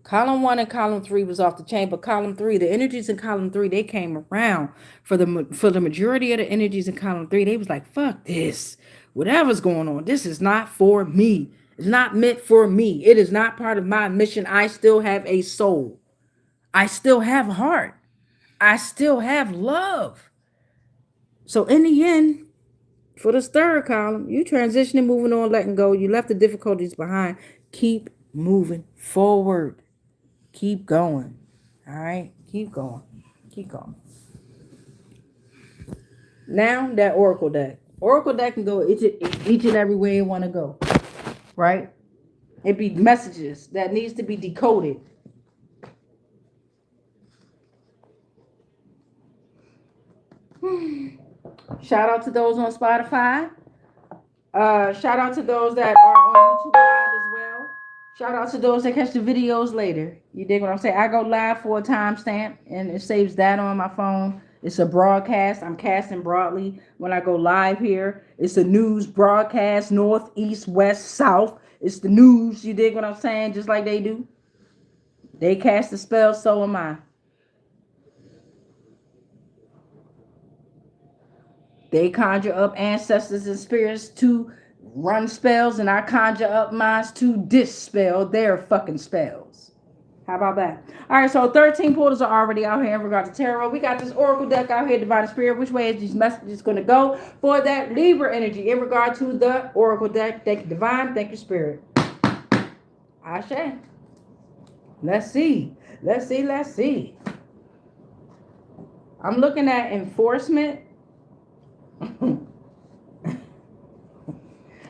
Column 1 and column 3 was off the chain, but column 3, the energies in column 3, they came around for the majority of the energies in column 3. They was like, fuck this, whatever's going on. This is not for me. It's not meant for me. It is not part of my mission. I still have a soul. I still have a heart. I still have love. So in the end, for this third column, you transitioning, moving on, letting go. You left the difficulties behind. Keep moving forward. Keep going. All right? Keep going. Keep going. Now, that Oracle deck. Oracle deck can go each and every way you want to go. Right? It be messages that needs to be decoded. Shout out to those on Spotify. Shout out to those that are on YouTube Live as well. Shout out to those that catch the videos later. You dig what I'm saying? I go live for a timestamp and it saves that on my phone. It's a broadcast. I'm casting broadly when I go live here. It's a news broadcast, north, east, west, south. It's the news. You dig what I'm saying? Just like they do. They cast the spell, so am I. They conjure up ancestors and spirits to run spells, and I conjure up minds to dispel their fucking spells. How about that? All right, so 13 portals are already out here in regard to tarot. We got this oracle deck out here, Divine Spirit. Which way is these messages going to go for that Libra energy in regard to the oracle deck? Thank you, Divine. Thank you, Spirit. Ashe. Let's see. Let's see. Let's see. I'm looking at enforcement.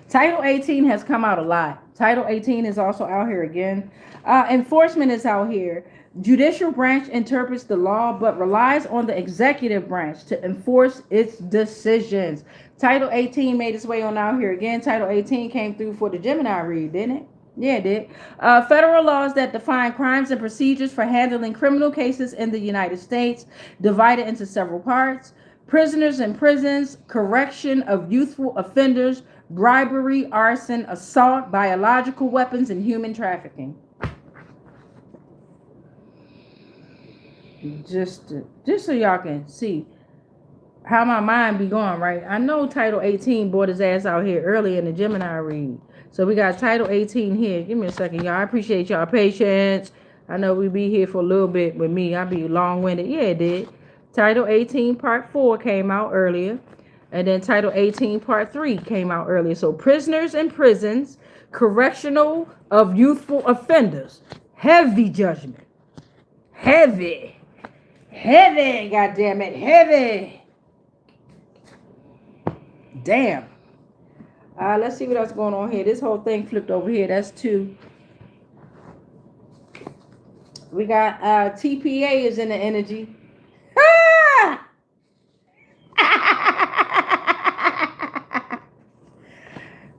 Title 18 has come out a lot. Title 18 is also out here again. Enforcement is out here. Judicial branch interprets the law but relies on the executive branch to enforce its decisions. Title 18 made its way on out here again. Title 18 came through for the Gemini read, didn't it? Yeah, it did. Federal laws that define crimes and procedures for handling criminal cases in the United States, divided into several parts. Prisoners in prisons, correction of youthful offenders, bribery, arson, assault, biological weapons, and human trafficking. Just so y'all can see how my mind be going, right? I know Title 18 brought his ass out here early in the Gemini read. So we got Title 18 here. Give me a second, y'all. I appreciate y'all patience. I know we be here for a little bit with me. I be long-winded. Yeah, it did. Title 18 Part 4 came out earlier. And then Title 18 Part 3 came out earlier. So prisoners in prisons, correctional of youthful offenders. Heavy judgment. Heavy. Heavy, goddammit. Heavy. Damn. Let's see what else going on here. This whole thing flipped over here. That's 2. We got TPA is in the energy.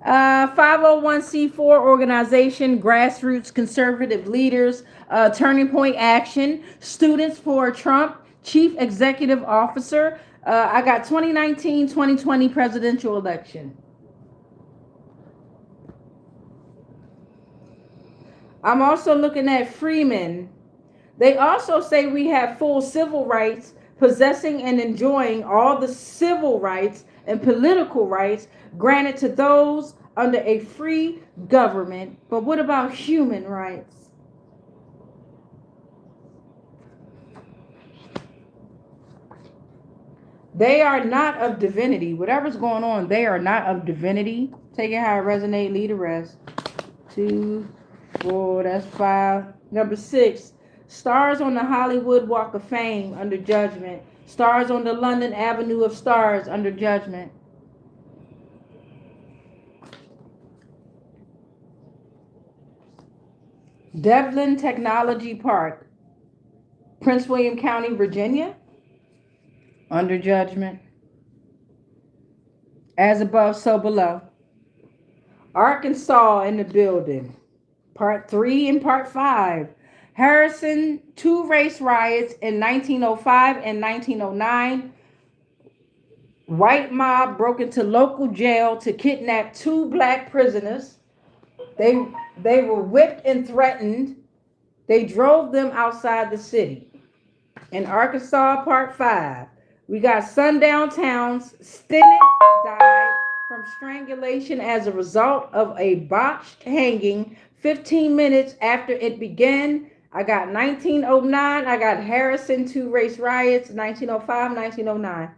501c4 organization, grassroots conservative leaders, Turning Point Action, Students for Trump, Chief Executive Officer. I got 2019-2020 presidential election. I'm also looking at Freeman. They also say we have full civil rights, possessing and enjoying all the civil rights and political rights granted to those under a free government. But what about human rights? They are not of divinity. Whatever's going on, they are not of divinity. Take it how it resonates, leave the rest. 2, 4, that's 5. Number 6, stars on the Hollywood Walk of Fame under judgment. Stars on the London Avenue of Stars under judgment. Devlin Technology Park, Prince William County, Virginia, under judgment. As above, so below. Arkansas in the building. Part 3 and Part 5. Harrison, 2 race riots in 1905 and 1909. White mob broke into local jail to kidnap 2 black prisoners. They were whipped and threatened. They drove them outside the city. In Arkansas, Part 5. We got sundown towns. Stinnett died from strangulation as a result of a botched hanging 15 minutes after it began. I got 1909. I got Harrison, 2 race riots, 1905, 1909.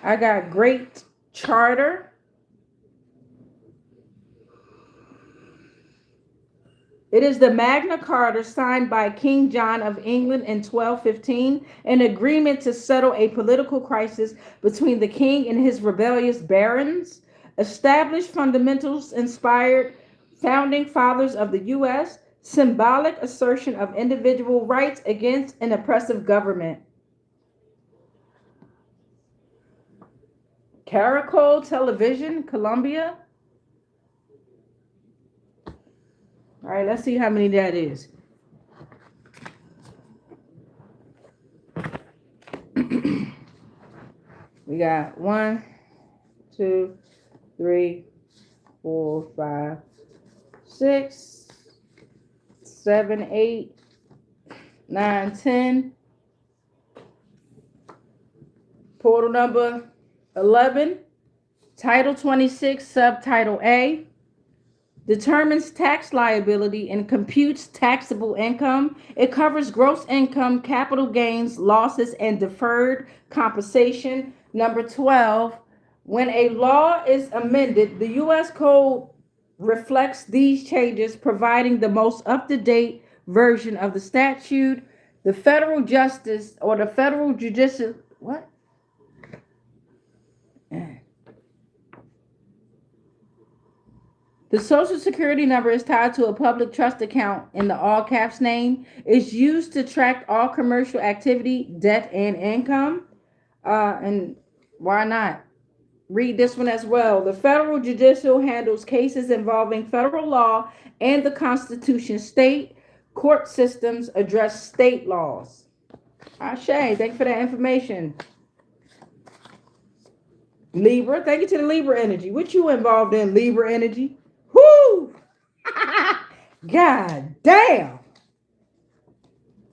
I got Great Charter. It is the Magna Carta signed by King John of England in 1215, an agreement to settle a political crisis between the king and his rebellious barons, established fundamentals inspired founding fathers of the U.S., symbolic assertion of individual rights against an oppressive government. Caracol Television, Colombia. All right, let's see how many that is. We got 1, 2, 3, 4, 5, 6, 7, 8, 9, 10. Portal number 11. Title 26, Subtitle A. Determines tax liability and computes taxable income. It covers gross income, capital gains, losses, and deferred compensation. Number 12, when a law is amended, the U.S. Code reflects these changes, providing the most up-to-date version of the statute. The federal justice or the federal judicial, what? The Social Security number is tied to a public trust account in the all caps name. It's used to track all commercial activity, debt, and income. And why not? Read this one as well. The federal judicial handles cases involving federal law and the Constitution. State court systems address state laws. Ashe, thank you for that information. Libra, thank you to the Libra energy. What you involved in, Libra energy? Whoo! God damn.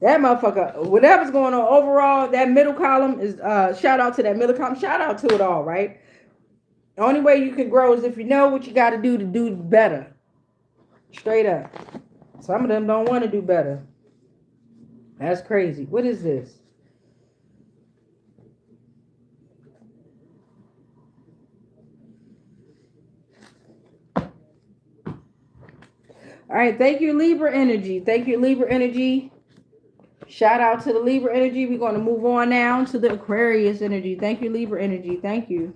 That motherfucker, whatever's going on overall, that middle column is shout out to that middle column. Shout out to it all, right? The only way you can grow is if you know what you got to do better. Straight up. Some of them don't want to do better. That's crazy. What is this? All right, thank you, Libra energy. Thank you, Libra energy. Shout out to the Libra energy. We're going to move on now to the Aquarius energy. Thank you, Libra energy. Thank you.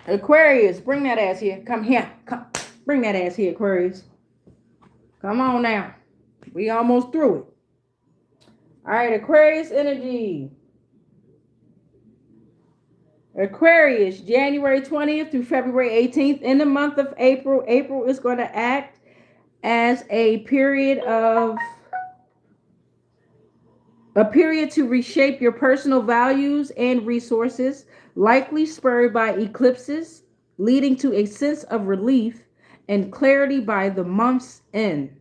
Aquarius, bring that ass here. Come here. Come. Bring that ass here, Aquarius. Come on now. We almost through it. All right, Aquarius energy. Aquarius, January 20th through February 18th. In the month of April, April is going to act as a period to reshape your personal values and resources, likely spurred by eclipses, leading to a sense of relief and clarity by the month's end.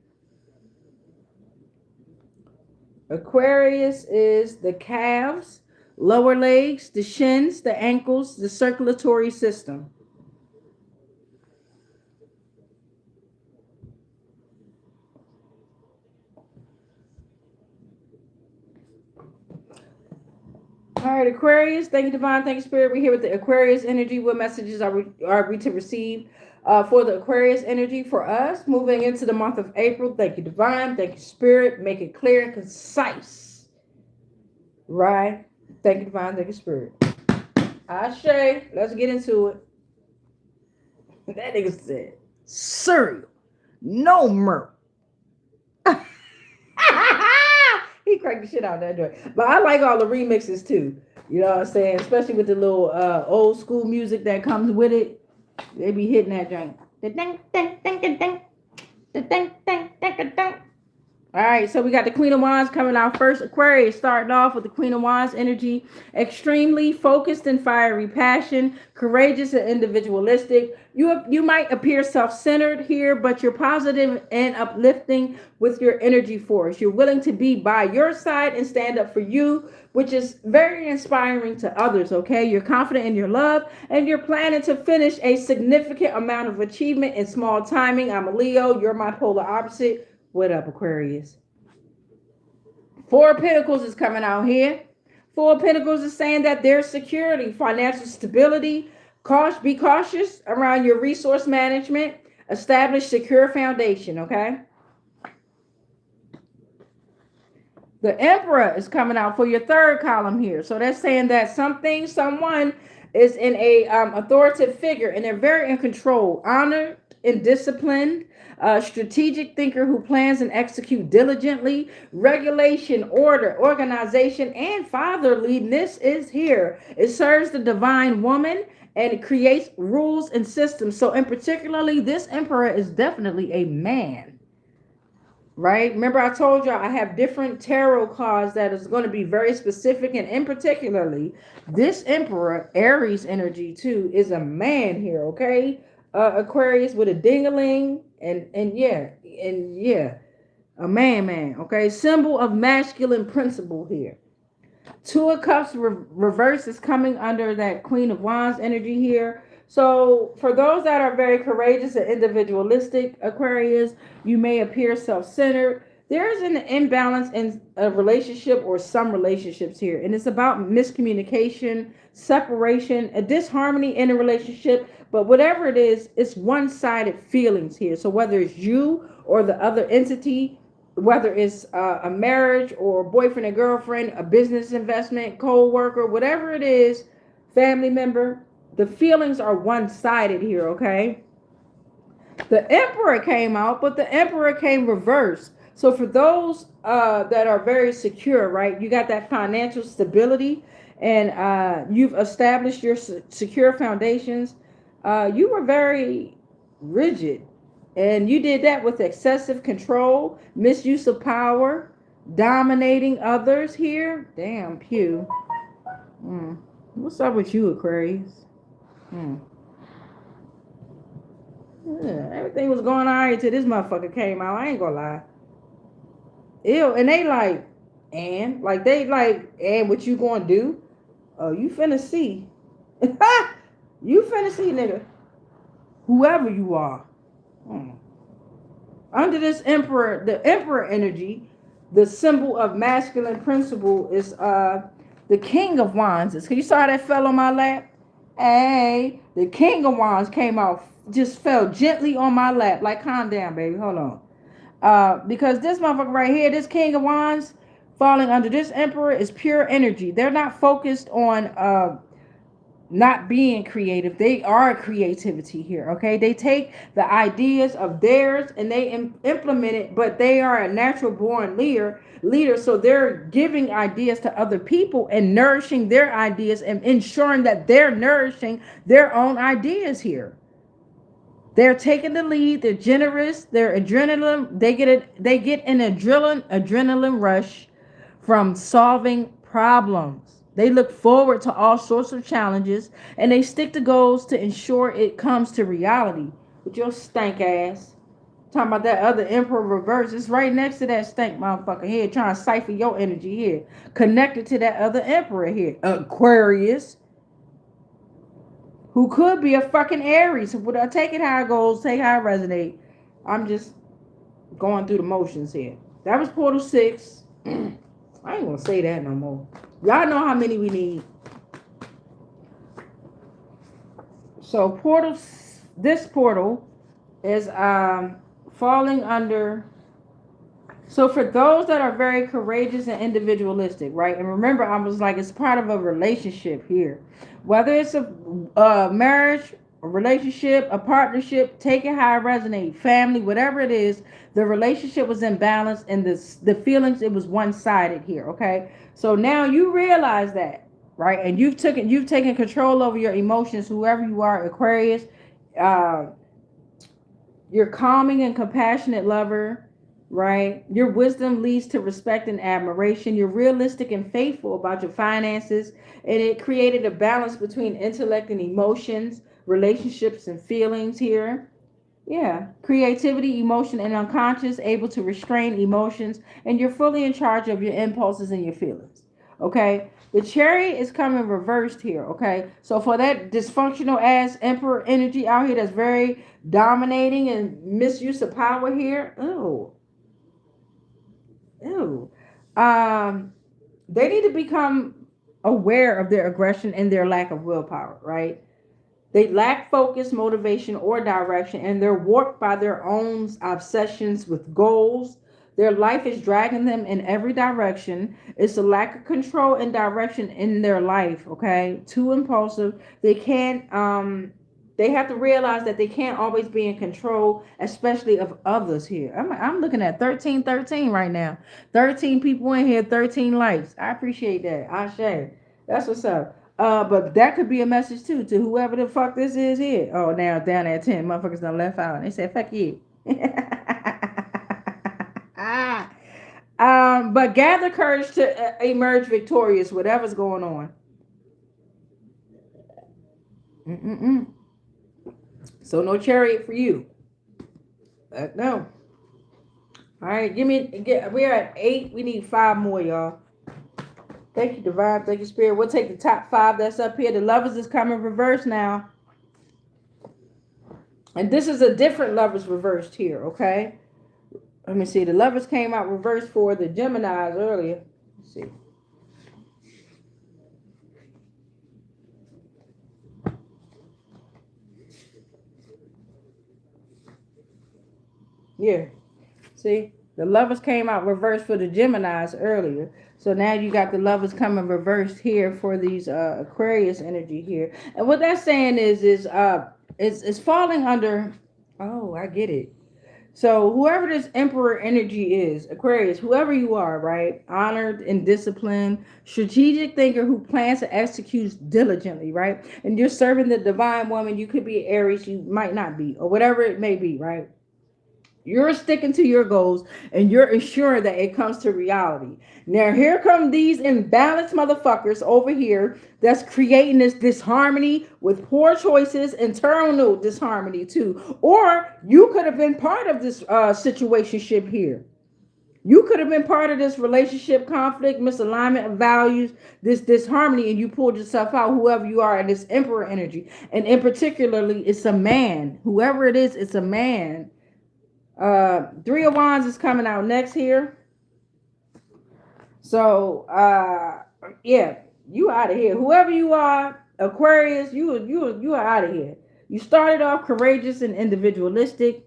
Aquarius is the calves, lower legs, the shins, the ankles, the circulatory system. All right, Aquarius, thank you, Divine, thank you, Spirit. We're here with the Aquarius energy. What messages are we to receive for the Aquarius energy for us moving into the month of April? Thank you, Divine, thank you, Spirit. Make it clear and concise. Right? Thank you, Divine, thank you, Spirit. Ashe, let's get into it. That nigga said, cereal, no milk. He cracked the shit out of that joint. But I like all the remixes too. You know what I'm saying? Especially with the little old school music that comes with it. They be hitting that joint. All right, so we got the Queen of Wands coming out first. Aquarius, starting off with the Queen of Wands energy. Extremely focused and fiery passion, courageous and individualistic. You might appear self-centered here, but you're positive and uplifting with your energy force. You're willing to be by your side and stand up for you, which is very inspiring to others, okay? You're confident in your love, and you're planning to finish a significant amount of achievement in small timing. I'm a Leo. You're my polar opposite. What up, Aquarius? Four of Pentacles is coming out here. Four of Pentacles is saying that there's security, financial stability. Be cautious around your resource management. Establish secure foundation, okay? The Emperor is coming out for your third column here. So that's saying that someone is in a authoritative figure, and they're very in control, honored and disciplined, strategic thinker who plans and execute diligently, regulation, order, organization, and fatherliness is here. It serves the divine woman and it creates rules and systems. So, in particularly, this emperor is definitely a man, right? Remember, I told y'all I have different tarot cards that is going to be very specific, and in particularly, this emperor, Aries energy too, is a man here, okay? Aquarius with a dingaling, and yeah, a man, okay? Symbol of masculine principle here. Two of Cups reverse is coming under that Queen of Wands energy here. So for those that are very courageous and individualistic Aquarius, you may appear self-centered. There is an imbalance in a relationship or some relationships here. And it's about miscommunication, separation, a disharmony in a relationship. But whatever it is, it's one-sided feelings here. So whether it's you or the other entity, whether it's a marriage or boyfriend and girlfriend, a business investment, co-worker, whatever it is, family member, the feelings are one-sided here, okay? The Emperor came out, but the Emperor came reversed. So for those that are very secure, right, you got that financial stability and you've established your secure foundations. You were very rigid. And you did that with excessive control, misuse of power, dominating others here. Damn, Pew. What's up with you, Aquarius? Yeah, everything was going all right till this motherfucker came out. I ain't gonna lie. Ew, and they like, and what you gonna do? Oh, you finna see. You finna see, nigga. Whoever you are. Under this emperor, the emperor energy, the symbol of masculine principle is the King of Wands. Can you saw that fell on my lap? Hey, the King of Wands came out, just fell gently on my lap. Like, calm down, baby. Hold on. Because this motherfucker right here, this King of Wands, falling under this emperor is pure energy. They're not focused on not being creative. They are creativity here, okay? They take the ideas of theirs and they implement it, but they are a natural born leader, so they're giving ideas to other people and nourishing their ideas and ensuring that they're nourishing their own ideas here. They're taking the lead. They're generous. They're adrenaline. They get an adrenaline rush from solving problems. They look forward to all sorts of challenges and they stick to goals to ensure it comes to reality. With your stank ass. Talking about that other emperor reverse. It's right next to that stank motherfucker here, trying to siphon your energy here. Connected to that other emperor here. Aquarius. Who could be a fucking Aries. Take it how it goes, take how it resonate. I'm just going through the motions here. That was Portal 6. I ain't gonna say that no more. Y'all know how many we need. So this portal is falling under. So for those that are very courageous and individualistic, right? And remember, I was like, it's part of a relationship here. Whether it's a marriage, a relationship, a partnership, take it how it resonates, family, whatever it is, the relationship was imbalanced and the feelings, it was one-sided here, okay? So now you realize that, right? And you've taken control over your emotions, whoever you are, Aquarius. You're calming and compassionate lover, right? Your wisdom leads to respect and admiration. You're realistic and faithful about your finances, and it created a balance between intellect and emotions, relationships and feelings here. Yeah, creativity, emotion, and unconscious, able to restrain emotions, and you're fully in charge of your impulses and your feelings. Okay, the Chariot is coming reversed here. Okay, so for that dysfunctional ass emperor energy out here that's very dominating and misuse of power here, they need to become aware of their aggression and their lack of willpower, right? They lack focus, motivation, or direction, and they're warped by their own obsessions with goals. Their life is dragging them in every direction. It's a lack of control and direction in their life, okay? Too impulsive. They can't They have to realize that they can't always be in control, especially of others here. I'm looking at 1313 right now. 13 people in here, 13 likes. I appreciate that. I share. That's what's up. But that could be a message too to whoever the fuck this is here. Oh, now down at 10, motherfuckers done left out. They said, fuck you. But gather courage to emerge victorious, whatever's going on. So no chariot for you. No. All right, we're at 8. We need 5 more, y'all. Thank you, Divine. Thank you, Spirit. We'll take the top 5 that's up here. The Lovers is coming reversed now. And this is a different Lovers reversed here, okay? Let me see. The Lovers came out reversed for the Geminis earlier. Let's see. Yeah. See? The Lovers came out reversed for the Geminis earlier. So now you got the Lovers coming reversed here for these Aquarius energy here. And what that's saying is it's falling under, oh, I get it. So whoever this Emperor energy is, Aquarius, whoever you are, right? Honored and disciplined, strategic thinker who plans to execute diligently, right? And you're serving the divine woman. You could be Aries, you might not be, or whatever it may be, right? You're sticking to your goals and you're ensuring that it comes to reality. Now, here come these imbalanced motherfuckers over here that's creating this disharmony with poor choices, internal disharmony too. Or you could have been part of this situationship here. You could have been part of this relationship conflict, misalignment of values, this disharmony, and you pulled yourself out, whoever you are, in this Emperor energy. And in particularly, it's a man. Whoever it is, it's a man. 3 of Wands is coming out next here. So yeah, you out of here. Whoever you are, Aquarius, you are out of here. You started off courageous and individualistic,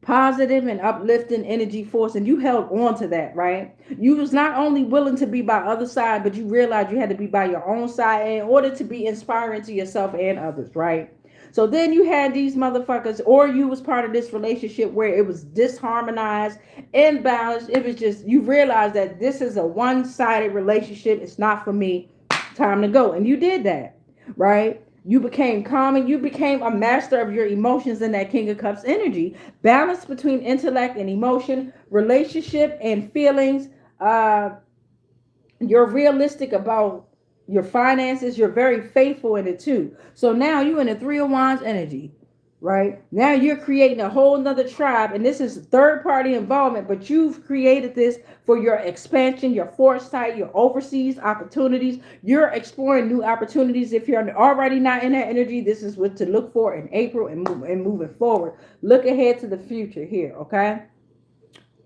positive and uplifting energy force, and you held on to that, right? You was not only willing to be by other side, but you realized you had to be by your own side in order to be inspiring to yourself and others, right? So then you had these motherfuckers, or you was part of this relationship where it was disharmonized, imbalanced. It was just, you realized that this is a one-sided relationship. It's not for me. Time to go. And you did that, right? You became calm and you became a master of your emotions in that King of Cups energy. Balance between intellect and emotion, relationship and feelings. You're realistic about your finances. You're very faithful in it too. So now you're in a 3 of Wands energy, right? Now you're creating a whole nother tribe, and this is third party involvement, but you've created this for your expansion, your foresight, your overseas opportunities. You're exploring new opportunities. If you're already not in that energy, this is what to look for in April and moving forward. Look ahead to the future here, okay?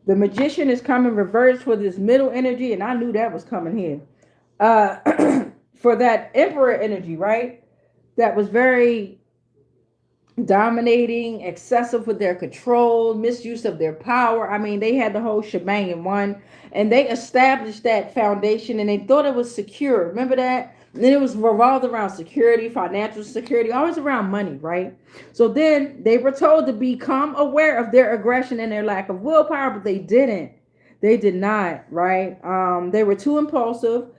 The Magician is coming reversed for this middle energy, and I knew that was coming here. For that Emperor energy, right? That was very dominating, excessive with their control, misuse of their power. I mean, they had the whole shebang in one, and they established that foundation, and they thought it was secure. Remember that? And then it was revolved around security, financial security, always around money, right? So then they were told to become aware of their aggression and their lack of willpower, but they didn't. They did not, right? They were too impulsive.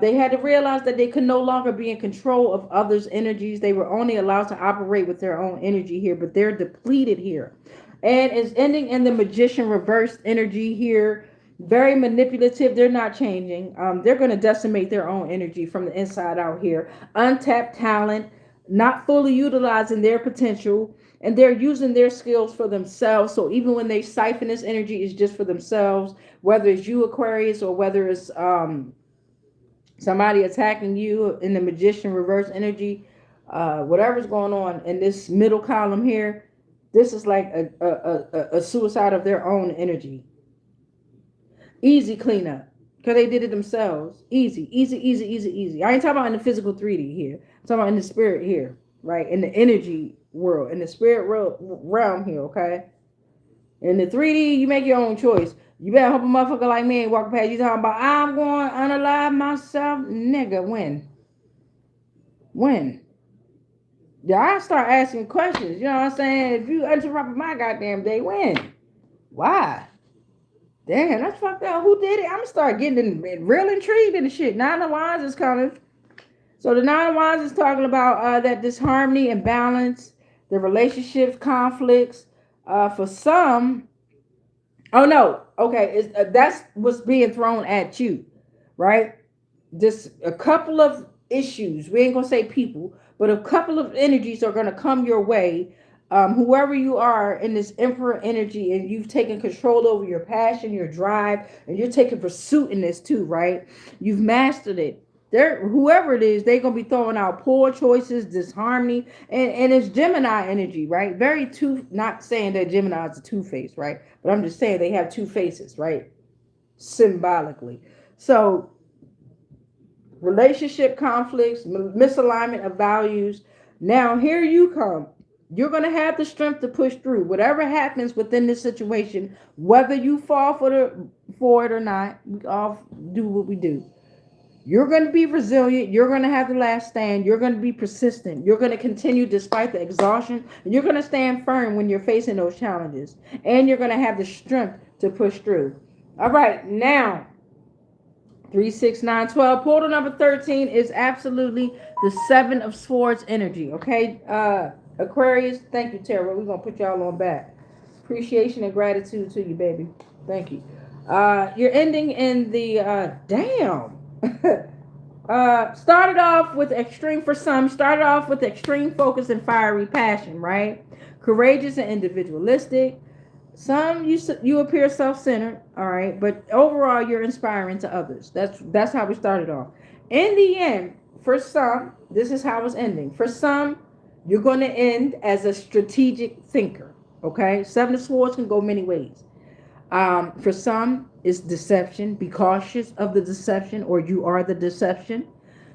They had to realize that they could no longer be in control of others' energies. They were only allowed to operate with their own energy here, but they're depleted here. And it's ending in the Magician reversed energy here. Very manipulative. They're not changing. They're going to decimate their own energy from the inside out here. Untapped talent, not fully utilizing their potential, and they're using their skills for themselves. So even when they siphon this energy, it's just for themselves, whether it's you, Aquarius, or whether it's somebody attacking you in the Magician reverse energy, whatever's going on in this middle column here, this is like a suicide of their own energy. Easy cleanup, because they did it themselves. Easy. I ain't talking about in the physical 3D here. I'm talking about in the spirit here, right? In the energy world, in the spirit realm here, okay? In the 3D, you make your own choice. You better hope a motherfucker like me ain't walking past you talking about, I'm going to unalive myself. Nigga, when? Yeah, I start asking questions. You know what I'm saying? If you interrupt my goddamn day, when? Why? Damn, that's fucked up. Who did it? I'm gonna start getting real intrigued in the shit. Nine of Wands is coming. So the Nine of Wands is talking about that disharmony and balance, the relationships, conflicts. For some, oh no, okay, that's what's being thrown at you, right? Just a couple of issues. We ain't gonna say people, but a couple of energies are gonna come your way. Whoever you are in this emperor energy, and you've taken control over your passion, your drive, and you're taking pursuit in this too, right? You've mastered it. There, whoever it is, they're gonna be throwing out poor choices, disharmony, and it's Gemini energy, right? Very two. Not saying that Gemini is a two face, right? But I'm just saying they have two faces, right? Symbolically. So relationship conflicts, misalignment of values. Now, here you come. You're going to have the strength to push through whatever happens within this situation, whether you fall for it or not. We all do what we do. You're going to be resilient. You're going to have the last stand. You're going to be persistent. You're going to continue despite the exhaustion. And you're going to stand firm when you're facing those challenges. And you're going to have the strength to push through. All right, now 3, 6, 9, 12. Portal number 13 is absolutely the Seven of Swords energy. Okay, Aquarius, thank you, Tara. We're gonna put y'all on back. Appreciation and gratitude to you, baby. Thank you. You're ending in the damn. Started off with extreme for some. Started off with extreme focus and fiery passion, right? Courageous and individualistic. Some you appear self-centered, all right, but overall you're inspiring to others. That's how we started off. In the end, for some, this is how it's ending. For some, you're going to end as a strategic thinker. Okay, Seven of Swords can go many ways. For some, it's deception. Be cautious of the deception, or you are the deception.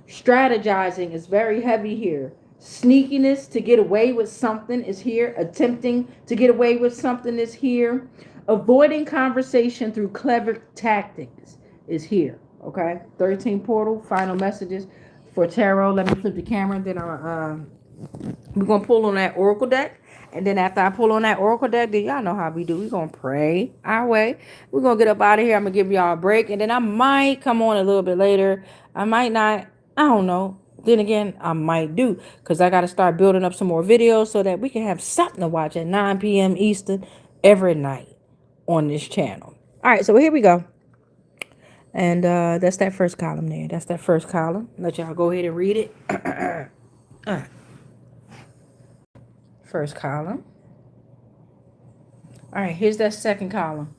Strategizing is very heavy here. Sneakiness to get away with something is here. Attempting to get away with something is here. Avoiding conversation through clever tactics is here. Okay. 13 portal. Final messages for tarot. Let me flip the camera. Then we're gonna pull on that oracle deck. And then after I pull on that oracle deck, then y'all know how we do. We're going to pray our way. We're going to get up out of here. I'm going to give y'all a break. And then I might come on a little bit later. I might not. I don't know. Then again, I might do. Because I got to start building up some more videos so that we can have something to watch at 9 p.m. Eastern every night on this channel. All right. So here we go. And that's that first column there. That's that first column. Let y'all go ahead and read it. All right. First column. All right, here's that second column.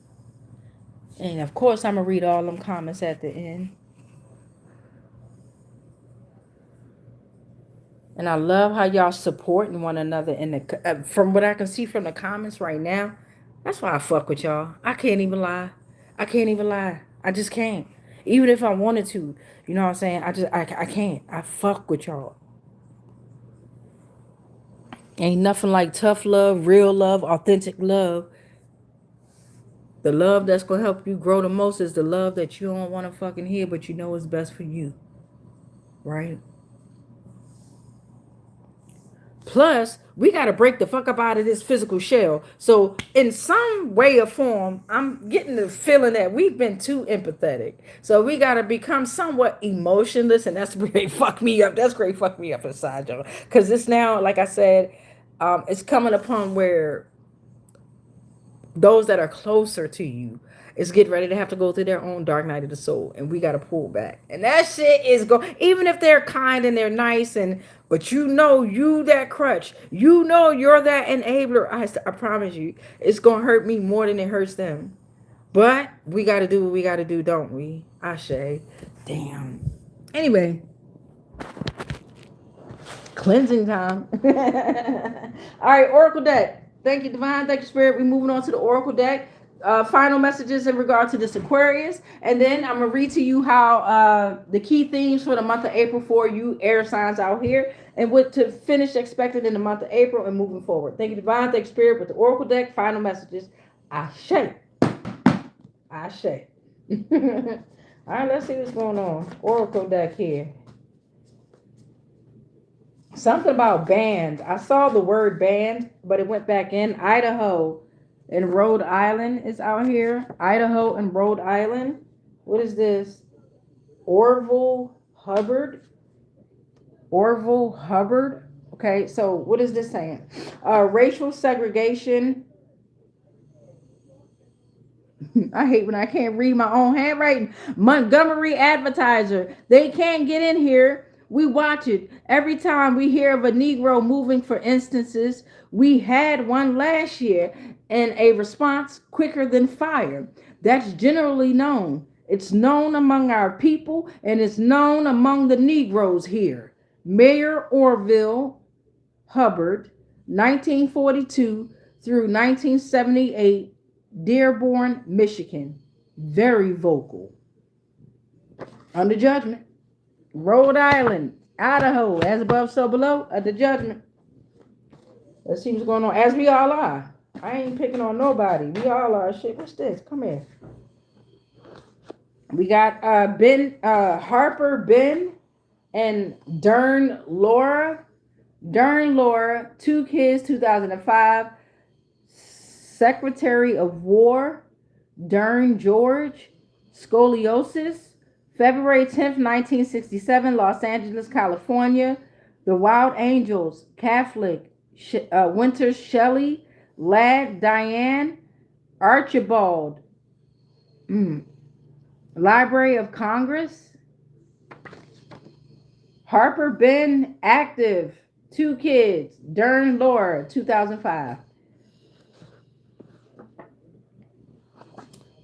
And of course, I'm going to read all them comments at the end. And I love how y'all supporting one another in the from what I can see from the comments right now. That's why I fuck with y'all. I can't even lie. I can't even lie. I just can't. Even if I wanted to. You know what I'm saying? I can't. I fuck with y'all. Ain't nothing like tough love, real love, authentic love. The love that's going to help you grow the most is the love that you don't want to fucking hear, but you know is best for you. Right? Plus, we got to break the fuck up out of this physical shell. So, in some way or form, I'm getting the feeling that we've been too empathetic. So, we got to become somewhat emotionless, and that's great fuck me up. That's great fuck me up inside, y'all. Because it's now, like I said, it's coming upon where those that are closer to you is getting ready to have to go through their own dark night of the soul, and we got to pull back. And that shit is even if they're kind and they're nice, but you know you that crutch, you know you're that enabler. I promise you, it's gonna hurt me more than it hurts them. But we got to do what we got to do, don't we? Ashe. Damn. Anyway, cleansing time. All right, Oracle deck. Thank you, Divine. Thank you, Spirit. We're moving on to the Oracle deck. Final messages in regard to this Aquarius. And then I'm going to read to you how the key themes for the month of April for you air signs out here. And what to finish expected in the month of April and moving forward. Thank you, Divine. Thank you, Spirit. With the Oracle deck, final messages. Ashe. Ashe. All right, let's see what's going on. Oracle deck here. Something about band. I saw the word band, but it went back in. Idaho and Rhode Island is out here. Idaho and Rhode Island. What is this? Orville Hubbard. Orville Hubbard. Okay, so what is this saying? Racial segregation. I hate when I can't read my own handwriting. Montgomery Advertiser. They can't get in here. We watch it. Every time we hear of a Negro moving, for instances, we had one last year, and a response quicker than fire. That's generally known. It's known among our people, and it's known among the Negroes here. Mayor Orville Hubbard, 1942 through 1978, Dearborn, Michigan. Very vocal. Under judgment. Rhode Island, Idaho, as above, so below, under judgment. Let's see what's going on. As we all are. I ain't picking on nobody. We all are. Shit, what's this? Come here. We got Harper Ben and Dern Laura. Dern Laura, 2 kids, 2005. Secretary of War, Dern George, scoliosis, February 10th, 1967, Los Angeles, California. The Wild Angels, Catholic, Winter Shelley, Ladd Diane, Archibald, Library of Congress. Harper Ben, active, 2 kids, Dern Laura, 2005.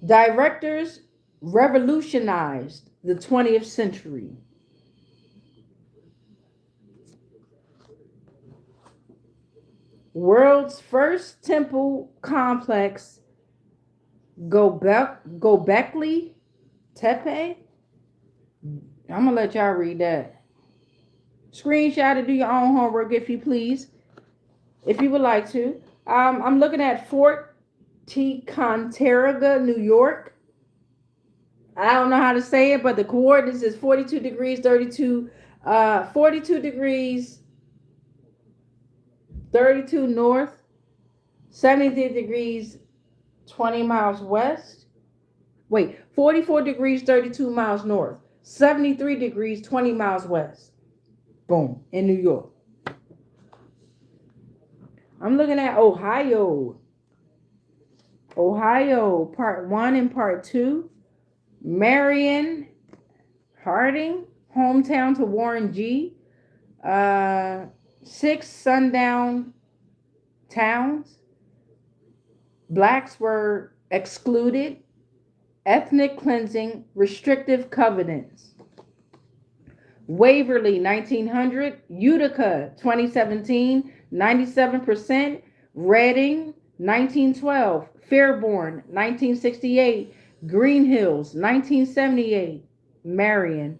Directors revolutionized the 20th century. World's first temple complex, Gobekli Tepe. I'm going to let y'all read that. Screenshot it, do your own homework if you please, if you would like to. I'm looking at Fort Ticonderoga, New York. I don't know how to say it, but the coordinates is 42 degrees 32 north, 73 degrees 20 miles west. Wait, 44 degrees 32 miles north, 73 degrees 20 miles west. Boom, in New York. I'm looking at Ohio. Ohio, part 1 and part 2. Marion Harding, hometown to Warren G. 6 sundown towns. Blacks were excluded. Ethnic cleansing, restrictive covenants. Waverly, 1900. Utica, 2017, 97%. Reading, 1912. Fairborn, 1968. Green Hills, 1978. Marion.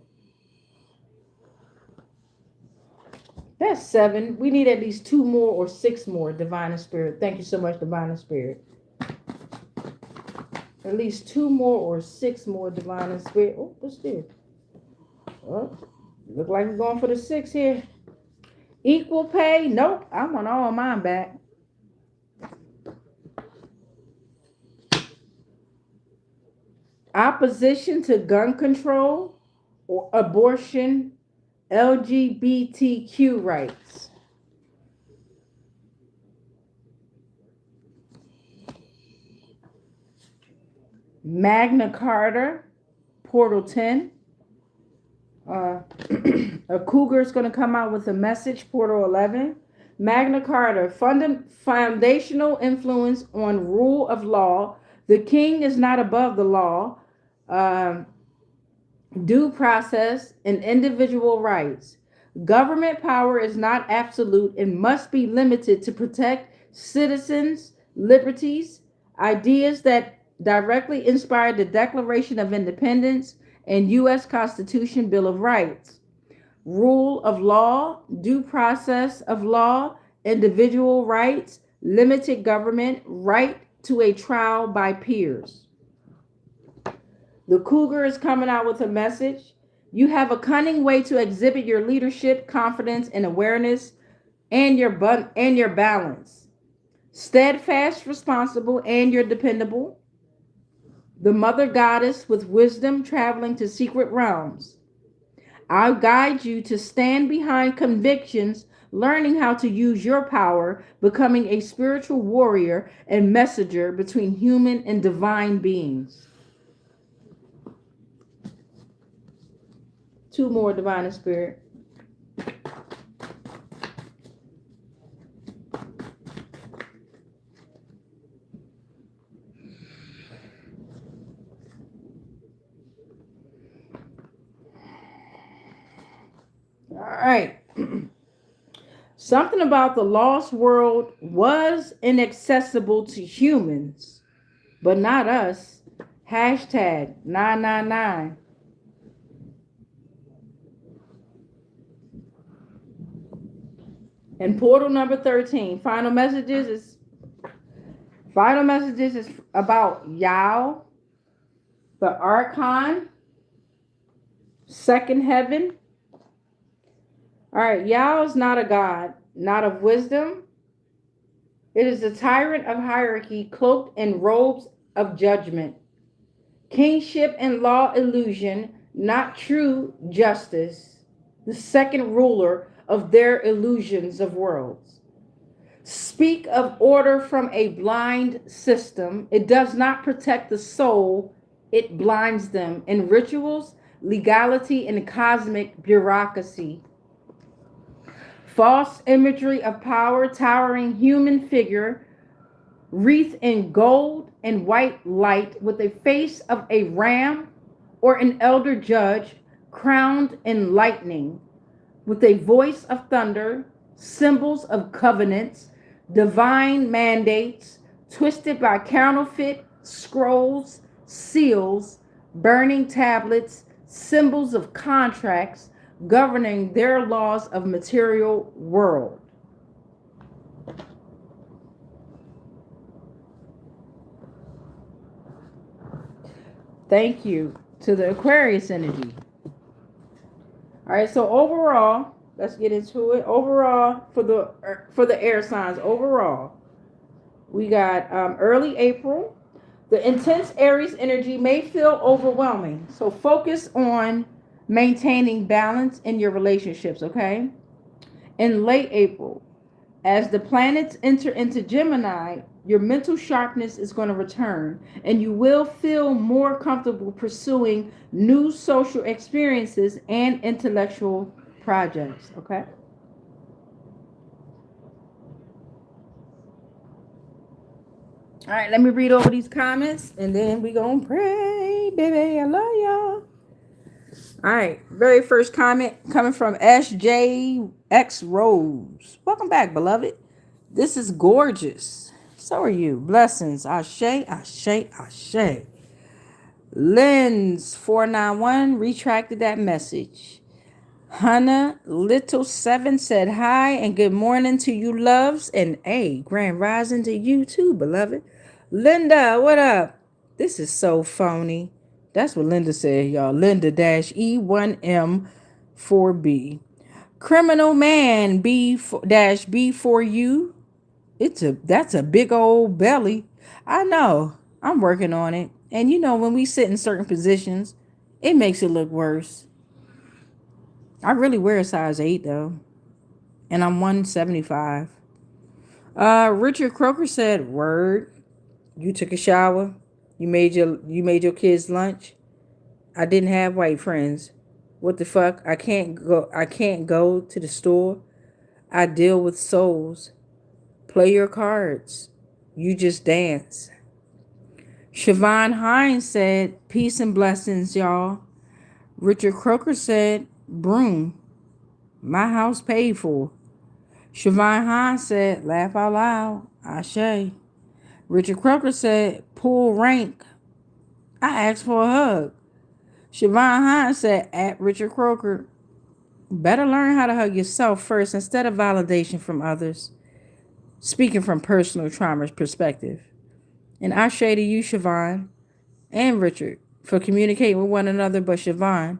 That's 7. We need at least 2 more or 6 more, Divine and Spirit. Thank you so much, Divine and Spirit. At least 2 more or 6 more, Divine and Spirit. Oh, what's this? Oh, look like we're going for the 6 here. Equal pay? Nope. I want all mine back. Opposition to gun control or abortion, LGBTQ rights. Magna Carta, Portal 10. A cougar is going to come out with a message, Portal 11. Magna Carta, foundational influence on rule of law. The king is not above the law. Due process and individual rights. Government power is not absolute and must be limited to protect citizens' liberties. Ideas that directly inspired the Declaration of Independence and U.S. Constitution Bill of Rights. Rule of law, due process of law, individual rights, limited government, right to a trial by peers. The cougar is coming out with a message. You have a cunning way to exhibit your leadership, confidence, and awareness, and your balance. Steadfast, responsible, and you're dependable. The mother goddess with wisdom traveling to secret realms. I'll guide you to stand behind convictions, learning how to use your power, becoming a spiritual warrior and messenger between human and divine beings. Two more, divine and spirit. All right. Something about the lost world was inaccessible to humans, but not us. Hashtag 999. And portal number 13. Final messages is about Yao, the Archon, second heaven. All right, Yao is not a god, not of wisdom. It is the tyrant of hierarchy, cloaked in robes of judgment. Kingship and law illusion, not true justice. The second ruler of their illusions of worlds. Speak of order from a blind system. It does not protect the soul, it blinds them in rituals, legality, and cosmic bureaucracy. False imagery of power, towering human figure, wreathed in gold and white light, with a face of a ram or an elder judge, crowned in lightning, with a voice of thunder, symbols of covenants, divine mandates, twisted by counterfeit scrolls, seals, burning tablets, symbols of contracts, governing their laws of material world. Thank you to the Aquarius energy. All right, so overall, let's get into it. Overall, for the air signs, overall, we got early April. The intense Aries energy may feel overwhelming, so focus on maintaining balance in your relationships, okay? In late April, as the planets enter into Gemini, your mental sharpness is going to return, and you will feel more comfortable pursuing new social experiences and intellectual projects, okay? All right, let me read over these comments, and then we gonna pray, baby. I love y'all. All right, very first comment coming from SJX Rose. Welcome back, beloved. This is gorgeous. So are you. Blessings. Ashe, ashe, ashe. Lens 491 retracted that message. Hannah Little 7 said hi and good morning to you loves, and a grand rising to you too, beloved. Linda, what up? This is so phony. That's what Linda said, y'all. Linda-E1M4B. Criminal man B-B4U. That's a big old belly. I know. I'm working on it. And you know, when we sit in certain positions, it makes it look worse. I really wear a size 8 though. And I'm 175. Richard Croker said, word. You took a shower. You made your kids lunch. I didn't have white friends. What the fuck? I can't go to the store. I deal with souls. Play your cards. You just dance. Siobhan Hines said, peace and blessings, y'all. Richard Croker said, broom. My house paid for. Siobhan Hines said, laugh out loud. Ashe. Richard Croker said, pull rank. I asked for a hug. Siobhan Hines said, at Richard Croker, better learn how to hug yourself first instead of validation from others. Speaking from personal trauma perspective. And I say to you, Siobhan and Richard, for communicating with one another, but Siobhan,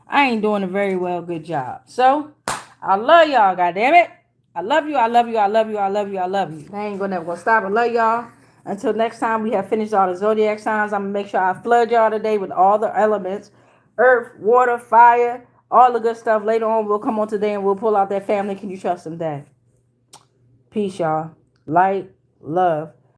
I ain't doing a very well good job. So I love y'all, goddammit. I love you, I love you, I love you, I love you, I love you. I ain't never gonna stop. I love y'all. Until next time we have finished all the zodiac signs, I'm gonna make sure I flood y'all today with all the elements. Earth, water, fire, all the good stuff. Later on, we'll come on today and we'll pull out that family. Can you trust them, Dad? Peace, y'all. Light, love.